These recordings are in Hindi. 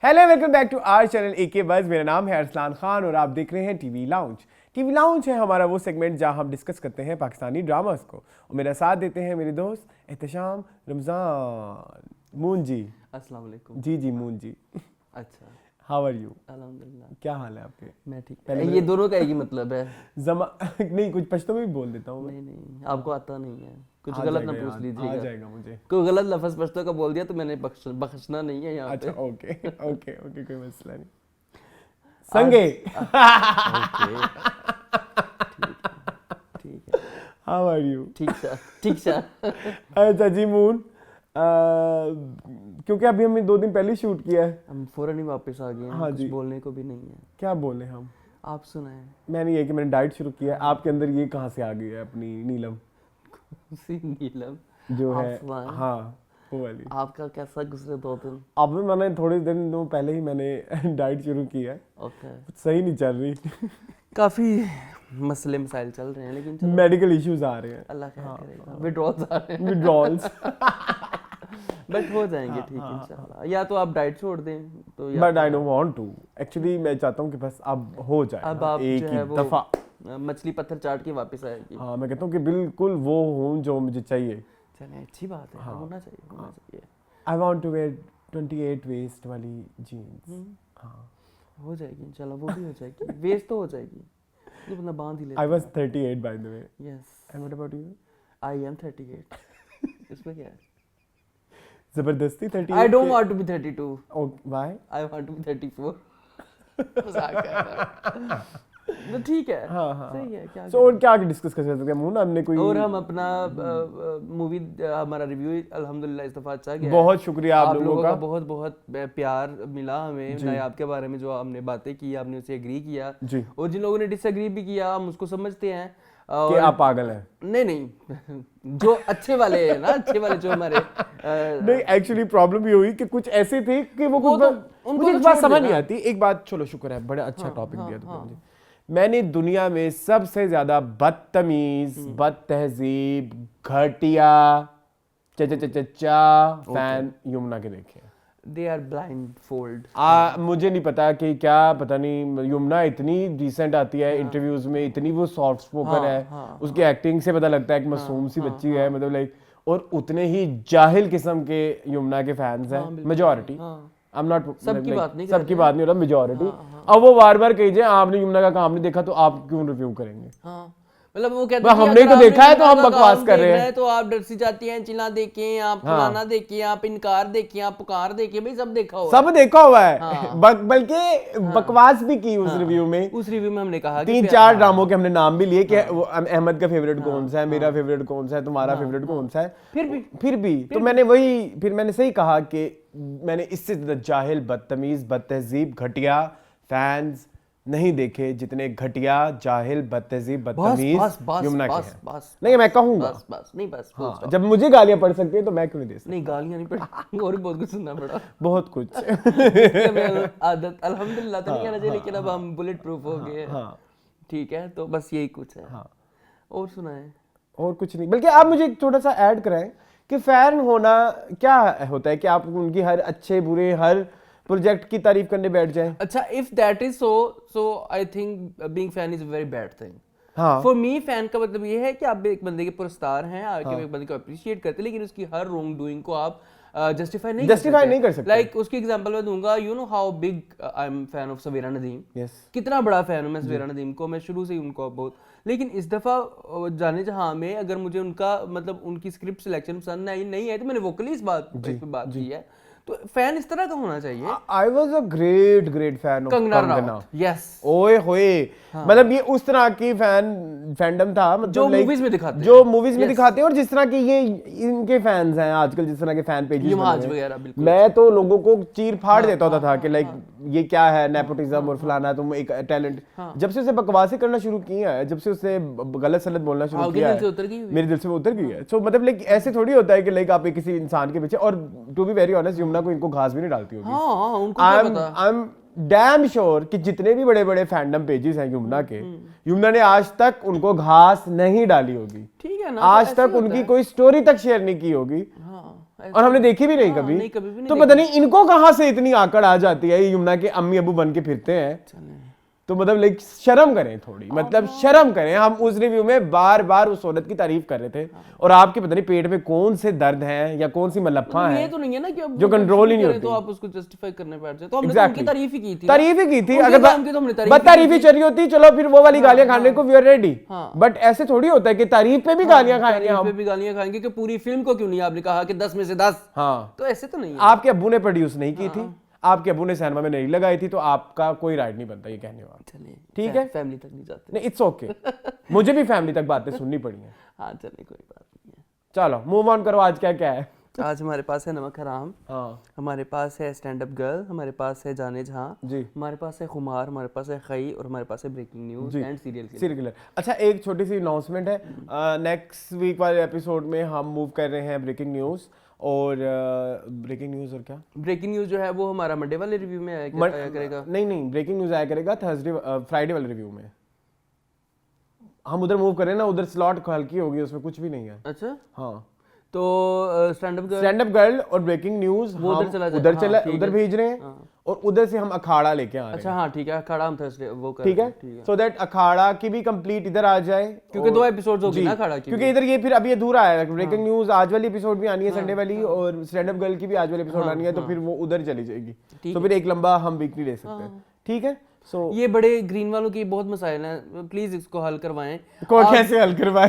Hello welcome back to our channel AK Buzz. मेरा नाम है अरसलान खान और आप देख रहे हैं टीवी लाउंज। टीवी लाउंज है हमारा वो सेगमेंट जहां हम डिस्कस करते हैं पाकिस्तानी ड्रामास को और मेरा साथ देते हैं मेरे दोस्त एहतशाम रमज़ान। मून जी अस्सलाम वालेकुम। जी मून जी, अच्छा, हाउ आर यू? अल्हम्दुलिल्लाह, क्या हाल है आपके? मैं ठीक। पहले ये दोनों का एक ही मतलब है। नहीं, कुछ पश्तो में भी बोल देता हूँ मैं। नहीं, आपको आता नहीं है, कुछ आ गलत ना जाएगा पूछ यार, लीजिएगा। आ जाएगा मुझे। कोई गलत लफ्ज़ पश्तो का बोल दिया तो मैंने बख्शना नहीं है यहाँ अच्छा पे। ओके ओके ओके, कोई मसला नहीं। संगे ओके, ठीक है, हाउ आर यू? ठीक सा। अच्छा जी मून, क्योंकि अभी हमने 2 दिन पहले शूट किया है। हम फौरन ही वापस आ गए हैं। हाँ कुछ जी। बोलने को भी नहीं है। क्या बोले हम? आप सुनाएं। मैंने ये कि मैंने डाइट शुरू किया है। आपके अंदर ये कहाँ से आ गई है अपनी नीलम सी नीलम जो आप है? सुनाएं। हाँ वो वाली। आपका कैसा गुजरे 2 दिन? अब मैंने थोड़े दिनों पहले ही मैंने डाइट शुरू की है। ओके, सही नहीं चल रही। काफी मसले मसाइल चल रहे हैं, लेकिन चलो मेडिकल इश्यूज आ रहे हैं, अल्लाह खैर करेगा। विड्रॉल्स आ रहे हैं विड्रॉल्स। बट हो जाएंगे ठीक इंशाल्लाह। या तो आप डाइट छोड़ दें तो या but I don't want to. Actually मैं चाहता हूँ कि बस अब हो जाए अब ना, आप एक जो ही है वो दफा। मछली पत्थर चाट के वापस आएगी। हाँ, मैं कहता हूँ कि बिल्कुल वो हूँ जो मुझे चाहिए। चलें, अच्छी बात है। होना चाहिए। I want to wear 28 waist वाली जीन्स। हाँ, हो जाएगी इंशाल्लाह, वो भी हो जाएगी। वेस्ट तो हो जाएगी, ये बंदा बांध ही लेता I was 38 by the way. Yes, and what about you? I am 38। इसमें क्या है? जबरदस्ती 38? I don't want to be 32, why? I want to be 34। मजाक कर रहा है। तो ठीक है। हाँ सही है। क्या सो और क्या डिस्कस कर सकते हैं मून? हमने कोई और हम अपना मूवी हमारा रिव्यू अल्हम्दुलिल्लाह इस दफा अच्छा गया। बहुत शुक्रिया आप लोगों का। बहुत बहुत प्यार मिला हमें नायाब के बारे में। जो हमने बातें की आपने उसे एग्री किया जी, और जिन लोगों ने डिसएग्री भी किया हम उसको समझते हैं कि आप पागल हैं। नहीं जो अच्छे वाले हैं ना, अच्छे वाले जो हमारे नहीं, एक्चुअली प्रॉब्लम ये हुई कि कुछ ऐसे थे कि वो कुछ उनको मुझे तो एक बात छोड़ समझ देना। नहीं आती। एक बात, चलो शुक्र है, बड़ा अच्छा टॉपिक दिया तुमने हाँ। मुझे। मैंने दुनिया में सबसे ज्यादा बदतमीज, बदतहजीब, घटिया चचा फैन यमुना के देखे हैं। They are blindfold. मुझे नहीं पता कि क्या, पता नहीं, यमुना इतनी डिसेंट आती है इंटरव्यूज में, इतनी वो सॉफ्ट स्पोकन है, उसकी एक्टिंग से पता लगता है कि मासूम सी बच्ची है, मतलब लाइक। और उतने ही जाहिल किस्म के यमुना के फैंस हैं मेजॉरिटी। आई एम नॉट, सबकी बात नहीं हो रहा, मेजॉरिटी। अब वो बार बार कीजिए आपने यमुना का काम नहीं देखा तो आप क्यों रिव्यू करेंगे? हाँ, मतलब वो कहते हैं हमने तो देखा है तो हम बकवास कर रहे हैं। तो आप डरसी जाती हैं, चिल्ला देखें आप, फलाना देखें आप, इनकार देखें आप, पुकार देखें। भाई सब देखा हुआ, सब देखा हुआ है। बल्कि बकवास भी की उस रिव्यू में। उस रिव्यू में हमने कहा 3-4 ड्रामों के हमने नाम भी लिए कि अहमद का फेवरेट कौन सा है, मेरा फेवरेट कौन सा है, तुम्हारा फेवरेट कौन सा है। फिर भी तो मैंने सही कहा कि मैंने इससे ज्यादा जाहिल, बदतमीज, बदतहजीब, घटिया फैंस नहीं देखे जितने घटिया, जाहिल, बदतहजीब, बदतमीज यमुना के हैं। नहीं, मैं कहूंगा बस हाँ, जब मुझे गालियां पड़ सकती है तो मैं क्यों नहीं दे सकता? नहीं, गालियां नहीं पड़ी और भी बहुत कुछ सुनना पड़ा। बहुत कुछ। आदत अल्हम्दुलिल्लाह तो नहीं कहना चाहिए, लेकिन अब हम बुलेट प्रूफ हो गए। ठीक है, तो बस यही कुछ है। और सुनाएं। और कुछ नहीं, बल्कि आप मुझे थोड़ा सा ऐड कराएं कि फैन होना क्या होता है, कि आप उनकी हर अच्छे बुरे हर प्रोजेक्ट की तारीफ करने बैठ जाएं। अच्छा, if that is so I think being fan is a very bad thing. हाँ, फॉर मी फैन का मतलब ये है कि आप एक बंदे के पुरस्कार हैं, आप एक बंदे को अप्रिशिएट करते हैं, लेकिन उसकी हर रॉन्ग डूइंग को आप जस्टिफाई नहीं कर सकते। लाइक उसकी एग्जांपल मैं दूंगा, you know how big I am fan of Savera Nadeem. कितना बड़ा फैन हूं मैं सवेरा नदीम को, मैं शुरू से ही उनको बहुत। लेकिन इस दफा जाने जहां में अगर मुझे उनका मतलब उनकी स्क्रिप्ट सिलेक्शन पसंद नहीं है तो मैंने वोकली इस बात की है। तो फैन इस तरह का होना चाहिए। I was a great fan of Kangana. Yes, ओए होए, मतलब ये उस तरह की फैंडम था, मतलब जो मूवीज में दिखाते हैं, जो मूवीज में दिखाते हैं, और जिस तरह के ये इनके फैंस हैं आजकल, जिस तरह के फैन पेजेस वगैरह। बिल्कुल, मैं तो लोगों को चीर फाड़ देता होता था कि लाइक ये क्या है, नेपोटिज्म और फलाना, तुम एक टैलेंट। जब से उसे बकवासें करना शुरू किया है, जब से उसने गलत सलत बोलना शुरू किया है, मेरे दिल से वो उतर गई है। सो मतलब लाइक ऐसे थोड़ी होता है कि लाइक आप किसी इंसान के पीछे, और to be very honest Yamuna को इनको घास भी नहीं डालती होगी। आई एम डैम श्योर कि जितने भी बड़े बड़े फैंडम पेजेस हैं यमुना के, यमुना ने आज तक उनको घास नहीं डाली होगी। ठीक है ना, आज तक उनकी कोई स्टोरी तक शेयर नहीं की होगी। और हमने देखी भी नहीं कभी। नहीं, कभी भी नहीं तो पता नहीं इनको कहां से इतनी आकड़ आ जाती है, ये यमुना के अम्मी अबू बन के फिरते हैं। तो मतलब लाइक शर्म करें थोड़ी, मतलब शर्म करें। हम उस रिव्यू में बार बार उस औरत की तारीफ कर रहे थे और आपके पता नहीं पेट में कौन से दर्द हैं या कौन सी मलप्पा है, ये तो नहीं है ना कि अब जो कंट्रोल ही नहीं होती, तो आप उसको जस्टिफाई करने बैठ जाए। तो हमने तो उनकी तारीफ ही की थी, अगर तारीफ ही चली होती चलो फिर वो वाली गालियां खाने को वी आर रेडी। बट ऐसे थोड़ी होता है कि तारीफ पे भी गालियां खाएंगे हम, पे भी गालियां खाएंगे कि पूरी फिल्म को क्यों नहीं आपने कहा कि 10 में से 10। हाँ, तो ऐसे तो नहीं है। आपके अब्बू ने प्रोड्यूस नहीं की थी, आपके अब्बू ने सिनेमा में नहीं लगाई थी, तो आपका कोई राइट नहीं बनता ये कहने वाला। ठीक है, फैमिली तक नहीं जाते। नहीं, इट्स ओके। मुझे भी फैमिली तक बातें सुननी पड़ी हैं। हाँ चलिए, कोई बात नहीं है। चलो मूव ऑन करो। आज क्या क्या है? आज हमारे पास है नमक हराम, हाँ, हमारे पास है स्टैंड अप गर्ल, हमारे पास है जाने जहां जी, हमारे पास है खुमार, हमारे पास है खई और हमारे पास है breaking news and serial killer. अच्छा, एक छोटी सी अनाउंसमेंट है। नेक्स्ट वीक वाले एपिसोड में हम मूव कर रहे हैं ब्रेकिंग न्यूज और ब्रेकिंग न्यूज और क्या, ब्रेकिंग न्यूज जो है वो हमारा मंडे वाले रिव्यू में आया करेगा। नहीं, ब्रेकिंग न्यूज आया करेगा थर्सडे फ्राइडे वाले रिव्यू में। हम उधर मूव करें ना, उधर स्लॉट हल्की होगी, उसमें कुछ भी नहीं है। अच्छा, हाँ, तो स्टैंड अप गर्ल और ब्रेकिंग न्यूज उधर भेज रहे हैं और उधर से हम अखाड़ा लेके आ रहे हैं। अच्छा, हाँ ठीक है, अखाड़ा हम थर्सडे वो कर, ठीक है, सो दैट अखाड़ा की भी कंप्लीट इधर आ जाए, क्योंकि 2 एपिसोड्स होगी ना अखाड़ा की, क्योंकि इधर ये फिर अभी अधूरा है। ब्रेकिंग न्यूज आज वाली एपिसोड भी आनी है संडे वाली, और स्टैंड अप गर्ल की भी आज वाली एपिसोड आनी है, तो फिर वो उधर चली जाएगी। तो फिर एक लंबा हम वीक नहीं ले सकते। ठीक है, सो ये बड़े ग्रीन वालों की बहुत मसाइल हैं, प्लीज इसको हल करवाएं। कैसे हल करवाएं?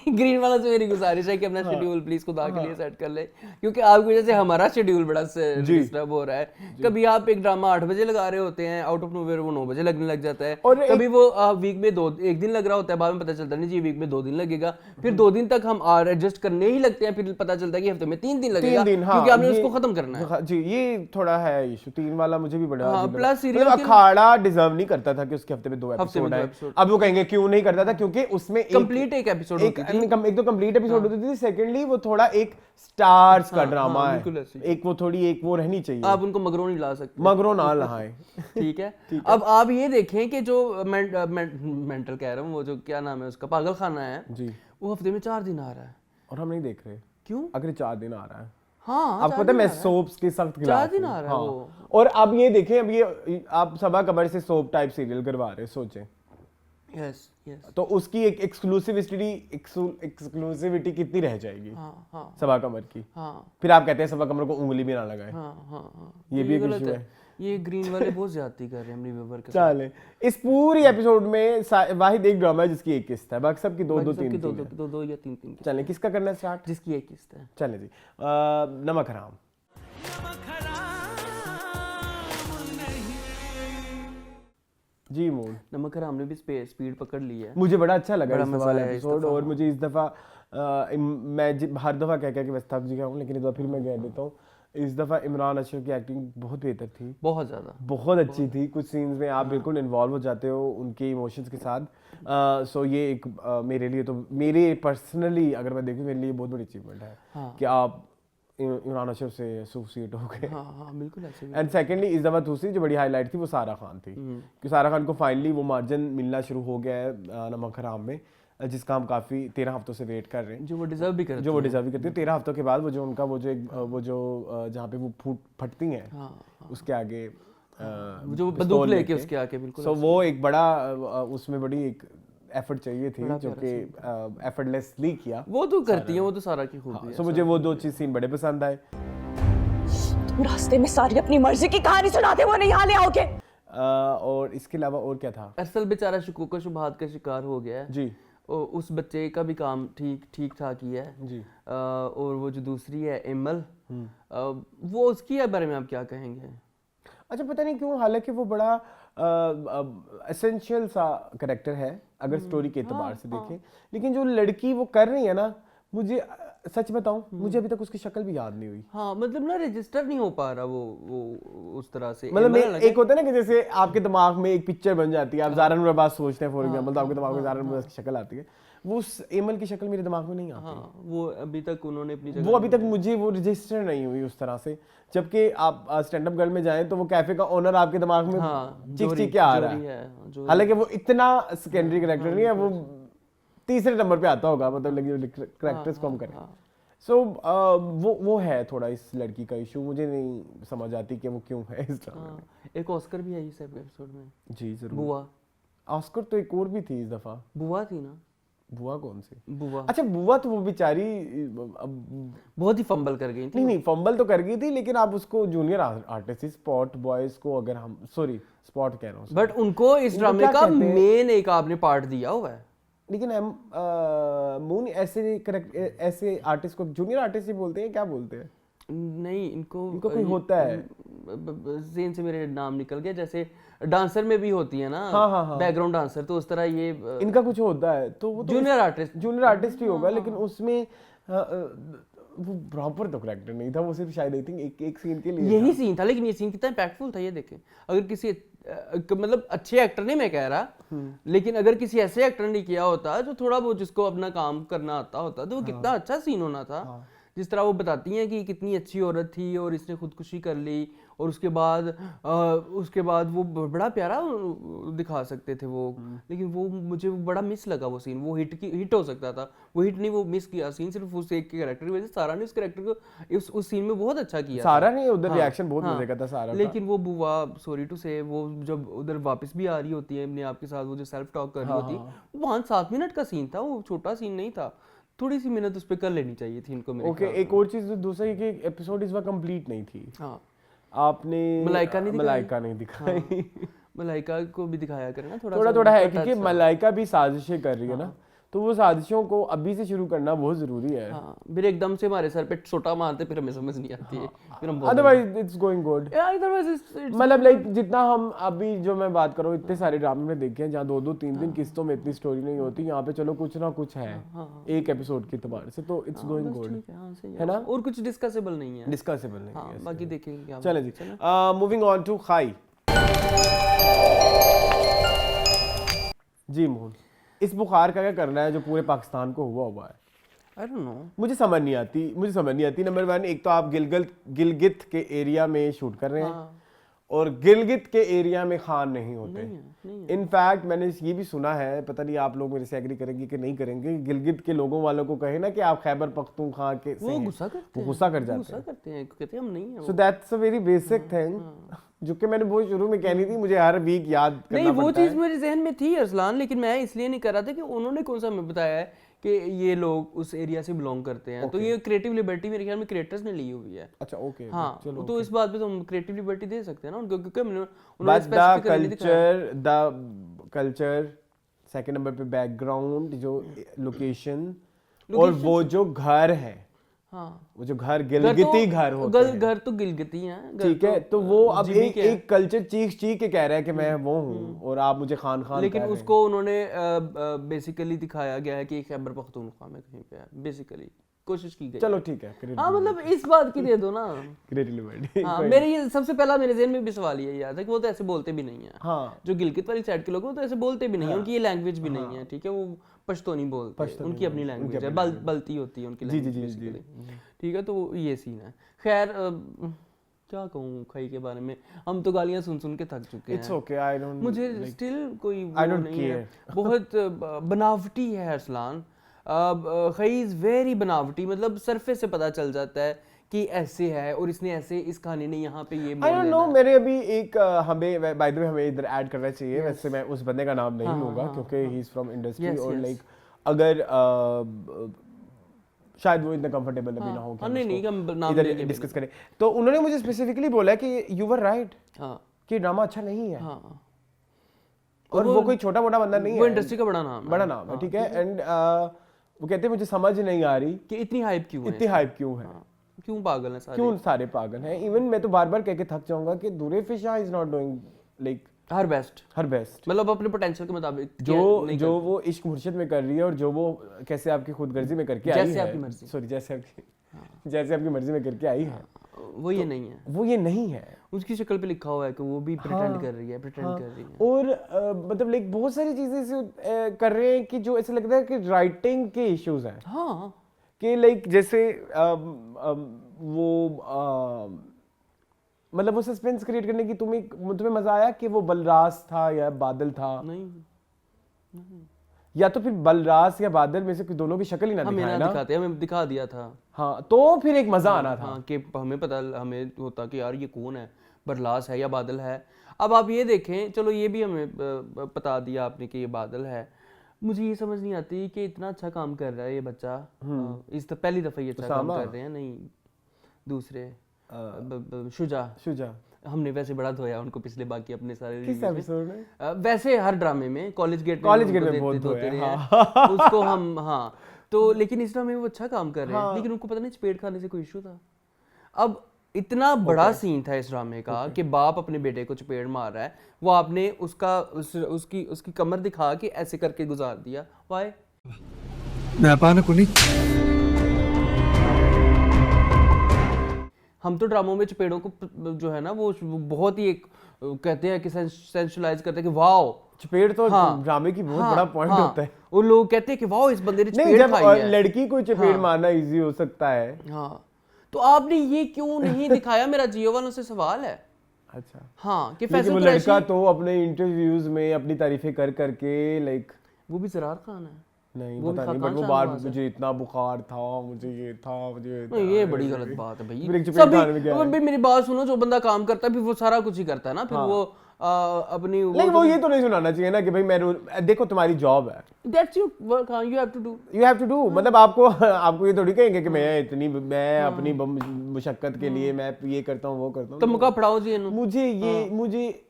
ग्रीन वाला से मेरी गुजारिश है कि अपना शेड्यूल प्लीज खुदा के लिए सेट कर ले, क्योंकि आपकी वजह से हमारा शेड्यूल बड़ा डिस्टर्ब हो रहा है। कभी आप एक ड्रामा 8 बजे लगा रहे होते हैं, आउट ऑफ नोवेयर वो 9 बजे लगने लग जाता है, और कभी वो वीक में एक दिन लग रहा होता है, बाद में पता चलता नहीं जी वीक में 2 दिन लगेगा, फिर 2 दिन तक हम एडजस्ट करने ही लगते हैं, फिर पता चलता है कि हफ्ते में 3 दिन लगेगा, क्योंकि आपने उसको खत्म करना है। जी, ये थोड़ा है इशू 3 वाला, मुझे भी बड़ा प्लस सीरियल अखाड़ा डिजर्व नहीं करता था कि उसके हफ्ते में 2 एपिसोड आए। अब वो कहेंगे क्यों नहीं करता था, क्योंकि उसमें कंप्लीट एक एपिसोड होती थी, एक तो कंप्लीट एपिसोड होती थी, सेकंडली वो थोड़ा एक स्टार्स का ड्रामा है, एक वो रहनी चाहिए। आप उनको मगरों नहीं ला सकते, मगरों ना लाएं। ठीक है। अब आप ये देखें कि जो मेंटल कह रहा हूँ, वो जो क्या नाम है उसका, पागल खाना है जी, वो हफ्ते में 4 दिन आ रहा है और हम नहीं देख रहे। क्यों? अगर 4 दिन आ रहा है, हाँ, आपको पता है मैं सोप्स के सख्त खिलाफ 4 दिन आ रहा है वो। और अब ये देखें, अब ये आप सबा कबर से सोप टाइप सीरियल करवा रहे, सोचें। यस, तो उसकी एक एक्सक्लूसिविटी कितनी रह जाएगी सबा कमर की। फिर आप कहते हैं सबा कमर को उंगली भी ना लगाए। ये भी एक इशू है। ये ग्रीन वाले बहुत ज्यादती कर रहे हैं व्यूअर के साथ। चले, इस पूरी एपिसोड में वाहिद एक ड्रामा है जिसकी एक किस्त है, बाकी सबकी 2 या 3 चलें, किसका करना है स्टार्ट? जिसकी एक किस्त है। चलें जी, नमक हराम। जी मूड नमक हराम ने भी स्पीड पकड़ ली है, मुझे बड़ा अच्छा लगा इस वाला एपिसोड। और मुझे इस दफ़ा मैं हर दफ़ा कह के बस थक गया हूँ, लेकिन इस दफ़ा फिर मैं कह देता हूँ, इस दफ़ा इमरान अशरफ की एक्टिंग बहुत बेहतर थी, बहुत ज़्यादा, बहुत अच्छी थी। कुछ सीन्स में आप बिल्कुल इन्वॉल्व हो जाते हो उनके इमोशंस के साथ। सो ये एक मेरे लिए, तो मेरे पर्सनली अगर मैं देखूँ, मेरे लिए बहुत बड़ी अचीवमेंट है कि आप इमरान अशरफ से एसोसिएट हो गए। हाँ, बिल्कुल ऐसे। एंड सेकेंडली इस दफ़ा दूसरी जो बड़ी हाईलाइट थी वो सारा खान थी, कि सारा खान को फाइनली वो मार्जिन मिलना शुरू हो गया है नमक हराम में, जिसका हम काफ़ी 13 हफ्तों से वेट कर रहे हैं, जो वो डिजर्व भी करते हैं। 13 हफ्तों के बाद वो जो उनका वो जो जहाँ पे वो फटती हैं, उसके आगे जो बंदूक लेके उसके आगे, बिल्कुल। सो वो एक बड़ा उसमें बड़ी एक एफर्ट चाहिए थी, जो कि एफर्टलेसली किया। वो तो करती है, वो तो सारा की खूबी है। सो मुझे वो 2 चीज सीन बड़े पसंद आए। तुम रास्ते में सारी अपनी मर्जी की कहानी सुनाते वो नहीं यहाँ ले आओगे। और इसके अलावा और क्या था? अरसल बेचारा शकूक व शुबहात का शिकार हो गया है जी, उस बच्चे का भी काम ठीक ठाक ही है जी। और वो जो दूसरी है एमल, वो उसकी बारे में आप क्या कहेंगे? अच्छा, पता नहीं क्यों, हालांकि वो बड़ा एसेंशियल सा कैरेक्टर है अगर स्टोरी के एतबार से देखें, लेकिन जो लड़की वो कर रही है ना, मुझे सच बताऊं, मुझे अभी तक उसकी शक्ल भी याद नहीं हुई। हाँ, मतलब ना रजिस्टर नहीं हो पा रहा वो उस तरह से। मतलब एक होता है ना कि जैसे आपके दिमाग में एक पिक्चर बन जाती है, आप ज़ारा नूर अब्बास सोचते हैं फॉर एग्जांपल, तो आपके दिमाग में ज़ारा नूर अब्बास की शक्ल आती है, वो उस एमल की शक्ल मेरे दिमाग में नहीं आती। हाँ, वो अभी तक उन्होंने अपनी जगह, वो अभी तक मुझे वो रजिस्टर नहीं हुई उस तरह से। जबकि आप स्टैंड अप गर्ल में जाएं तो वो कैफे का ओनर आपके दिमाग में चिक क्या आ रहा है, हालांकि वो इतना सेकेंडरी कैरेक्टर नहीं है, वो तीसरे नंबर पे आता होगा, मतलब लगी करेक्टर्स को हम करें। सो वो है थोड़ा इस लड़की का इशू, मुझे नहीं समझ आती कि वो क्यों है इस ड्रामे में। एक ऑस्कर भी आई इस एपिसोड में। जी जरूर। बुआ ऑस्कर तो एक और भी थी इस दफा। बुआ थी ना? बुआ कौन सी? बुआ, अच्छा बुआ तो वो बेचारी बहुत ही फंबल कर गई थी। नहीं फंबल तो कर गई थी, लेकिन आप उसको जूनियर आर्टिस्ट, स्पॉट बॉयज को अगर हम सॉरी स्पॉट कह रहा हूँ, बट उनको इस ड्रामे का मेन एक आपने पार्ट दिया हुआ है। लेकिन मून ऐसे करेक्ट ऐसे आर्टिस्ट को जूनियर आर्टिस्ट ही बोलते हैं, क्या बोलते हैं? नहीं, इनको कोई होता है, ज़हन से मेरे नाम निकल गया, जैसे डांसर में भी होती है ना, हाँ। बैकग्राउंड डांसर, तो उस तरह ये इनका कुछ होता है, तो वो जूनियर आर्टिस्ट ही होगा। लेकिन उसमें वो प्रॉपर तो करेक्टर नहीं था, वो सिर्फ शायद आई थिंक एक सीन के लिए यही सीन था। लेकिन ये सीन कितना इम्पैक्टफुल था ये देखें। अगर किसी मतलब अच्छे एक्टर ने, मैं कह रहा, लेकिन अगर किसी ऐसे एक्टर ने किया होता जो थोड़ा बहुत जिसको अपना काम करना आता होता, तो वो कितना अच्छा सीन होना था। जिस तरह वो बताती हैं कि कितनी अच्छी औरत थी और इसने खुदकुशी कर ली, और उसके बाद वो बड़ा प्यारा दिखा सकते थे वो। लेकिन वो मुझे बड़ा मिस लगा वो सीन। वो हिट हो सकता था, वो हिट नहीं, वो मिस किया सीन सिर्फ उस एक के कैरेक्टर की वजह से। सारा ने उस कैरेक्टर को उस सीन में बहुत अच्छा किया। सारा ने उधर रिएक्शन बहुत मजे का था सारा का। लेकिन वो बुआ, सॉरी टू से, वो जब उधर वापस भी आ रही होती है अपने आप के साथ, वो जो सेल्फ टॉक कर रही होती है, 5-7 मिनट का सीन था, वो छोटा सीन नहीं था। थोड़ी सी मेहनत उस पर कर लेनी चाहिए थी इनको मेरे ख्याल में। एक और चीज दूसरा कि एपिसोड इस बार कंप्लीट नहीं थी। आपने मलाइका नहीं दिखाई। मलाइका को भी दिखाया करना थोड़ा है, क्योंकि मलाइका भी साजिशें कर रही है ना, तो वो साजिशों को अभी से शुरू करना बहुत जरूरी है। फिर एकदम से हमारे सर पे छोटा मारते, फिर हमें समझ नहीं आती है, फिर हम अदरवाइज इट्स गोइंग गुड। मतलब लाइक जितना हम अभी जो मैं बात कर रहा हूँ, इतने सारे ड्रामे में देखे हैं जहाँ 2-2, 3-3 किस्तों में इतनी स्टोरी नहीं होती। यहाँ पे चलो कुछ ना कुछ है एक एपिसोड के एतबार से, तो इट्स गोइंग गुड, है ना? और कुछ डिस्कसेबल नहीं है, बाकी देखेंगे क्या। चलो जी, मूविंग ऑन टू खाई। जी मोहन, इस बुखार का क्या करना है जो पूरे पाकिस्तान को हुआ है? I don't know. मुझे समझ नहीं आती। नंबर 1, एक तो आप गिलगित के एरिया में शूट कर रहे हैं, और गिलगित के एरिया में खान नहीं होते। इनफैक्ट मैंने ये भी सुना है, पता नहीं आप लोग मेरे से एग्री करेंगे कि नहीं करेंगे, गिलगित के लोगों वालों को कहे ना कि आप खैबर पख्तूनख्वा के वो गुस्सा करते हैं, कहते हैं हम नहीं है। So that's a very basic thing, जो कि मैंने बहुत शुरू में कहनी थी, मुझे हर वीक याद करना नहीं, वो पड़ता है। चीज़ मेरे जहन में थी अरसलान, लेकिन मैं इसलिए नहीं कर रहा था कि उन्होंने कौन सा हमें बताया है कि ये लोग उस एरिया से बिलोंग करते हैं। तो ये क्रिएटिव लिबर्टी मेरे ख्याल में क्रिएटर्स ने ली हुई है। अच्छा ओके, हाँ, चलो तो इस बात पे तो हम क्रिएटिव लिबर्टी दे सकते हैं ना उनको, क्योंकि उन्होंने कल्चर, सेकंड नंबर पे बैकग्राउंड, जो लोकेशन, और वो जो घर है, वो जो घर गिलगिती घर होते हैं, घर तो गिलगिती हैं, ठीक है। तो वो अब एक कल्चर चीख के कह रहा है कि मैं वो हूँ और आप मुझे खान लेकिन उसको उन्होंने बेसिकली दिखाया गया है कि खैबर पख्तूनख्वा में कहीं पे है, बेसिकली कोशिश की गई। चलो ठीक है, मतलब इस बात की दे दो ना। मेरे ये सबसे पहला मेरे ज़हन में भी सवाल ये याद है कि वो तो ऐसे बोलते भी नहीं है। जो गिलगित वाली साइड के लोग हैं वो तो ऐसे बोलते भी नहीं है, उनकी ये लैंग्वेज भी नहीं है, ठीक है। वो पश्तो नहीं बोलते, उनकी अपनी लैंग्वेज है, बलती होती है उनकी लैंग्वेज, ठीक है। तो ये सीन है। खैर क्या कहूँ खाई के बारे में, हम तो गालियाँ सुन के थक चुके हैं। It's okay, I don't मुझे स्टिल कोई वो नहीं है, बहुत बनावटी है अरसलान। खाई इज वेरी बनावटी, मतलब सरफेस से पता चल जाता है कि ऐसे है और इसने ऐसे, इस कहानी ने यहाँ पे ये I don't know, मेरे अभी एक हमें बाय द वे हमें इधर ऐड करना चाहिए। वैसे मैं उस बंदे का नाम नहीं लूंगा क्योंकि ही इज फ्रॉम इंडस्ट्री, और लाइक अगर शायद वो इतना कंफर्टेबल अभी ना हो कि इधर डिस्कस करें, तो उन्होंने मुझे स्पेसिफिकली बोला कि यू वर राइट कि ड्रामा अच्छा नहीं है, और वो कोई छोटा मोटा बंदा नहीं है, वो इंडस्ट्री का बड़ा नाम है, ठीक है। एंड वो कहते हैं मुझे समझ नहीं आ रही कि इतनी हाइप क्यों है, क्यों पागल है सारे, क्यों सारे पागल हैं। इवन मैं तो बार बार कह के थक जाऊंगा कि दूरे फिशा is not doing like her best, मतलब अपने पोटेंशियल के मुताबिक जो वो इश्क मुर्शिद में कर रही है, और जो वो कैसे आपकी खुदगर्जी में करके आई है, जैसे आपकी मर्जी में करके आई है, वो ये नहीं है। उसकी शक्ल पे लिखा हुआ है कि वो भी प्रिटेंड कर रही है, और मतलब लाइक बहुत सारी चीजें ऐसे कर रहे हैं कि जो ऐसे लगता है कि राइटिंग के इश्यूज हैं। हाँ, कि लाइक जैसे वो मतलब वो सस्पेंस क्रिएट करने की तुम्हें मजा आया कि वो बलराज था या बादल था? नहीं, या तो फिर बलराज या बादल में से कोई दोनों की शक्ल ही ना दिखाए ना, दिखाते, हमें दिखा दिया था। हाँ तो फिर एक मजा आना था। हाँ कि हमें पता, हमें होता कि यार ये कौन है, बलराज है या बादल है। अब आप ये देखें, चलो ये भी हमें बता दिया आपने कि ये बादल है, मुझे ये समझ नहीं आती कि इतना अच्छा काम कर रहा है ये बच्चा, इस पहली दफा ये अच्छा काम कर रहे हैं, नहीं दूसरे शुजा हमने वैसे बड़ा धोया उनको पिछले बाकी अपने सारे किस एपिसोड में, वैसे हर ड्रामे में कॉलेज गेट में बहुत धोते रहे हैं उसको हम। हाँ तो लेकिन इस ड्रामे में वो अच्छा काम कर रहे हैं, लेकिन उनको पता नहीं चपेट खाने से कोई इशू था। अब इतना बड़ा सीन था इस ड्रामे का कि बाप अपने बेटे को चपेट मार रहा है, वो आपने उसकी कमर दिखा के ऐसे करके गुजार दिया। वाई हम तो ड्रामों में चपेड़ों को जो है ना वो बहुत ही एक कहते हैं कि सेंसुलाइज करते हैं कि वाओ चपेट तो ड्रामे की बहुत बड़ा पॉइंट होता है। वो लोग कहते हैं कि वाओ इस बंदे ने चपेट खाई है। लड़की को चपेट मारना इजी हो सकता है। हाँ तो आपने ये क्यों नहीं दिखाया, मेरा जियो वालों से सवाल है। अच्छा हाँ कि फैसल कुरैशी लड़का तो अपने इंटरव्यूज में अपनी तारीफें कर करके लाइक, वो भी ज़रार खान है नहीं पता नहीं, बट वो बार मुझे इतना बुखार था, मुझे ये था, मुझे ये बड़ी गलत बात है भाई। मेरी बात सुनो, जो बंदा काम करता है फिर वो सारा कुछ ही करता है ना, फिर वो अपनी लेकिन वो ये तो नहीं सुनाना चाहिए ना कि भाई मैं देखो तुम्हारी जॉब है, दैट्स योर वर्क, हां यू हैव टू डू मतलब आपको ये थोड़ी कहेंगे कि मैं अपनी मुशक्कत के लिए मैं ये करता हूँ वो करता हूँ। तो मुका पढ़ाओ जी इन्होंने। मुझे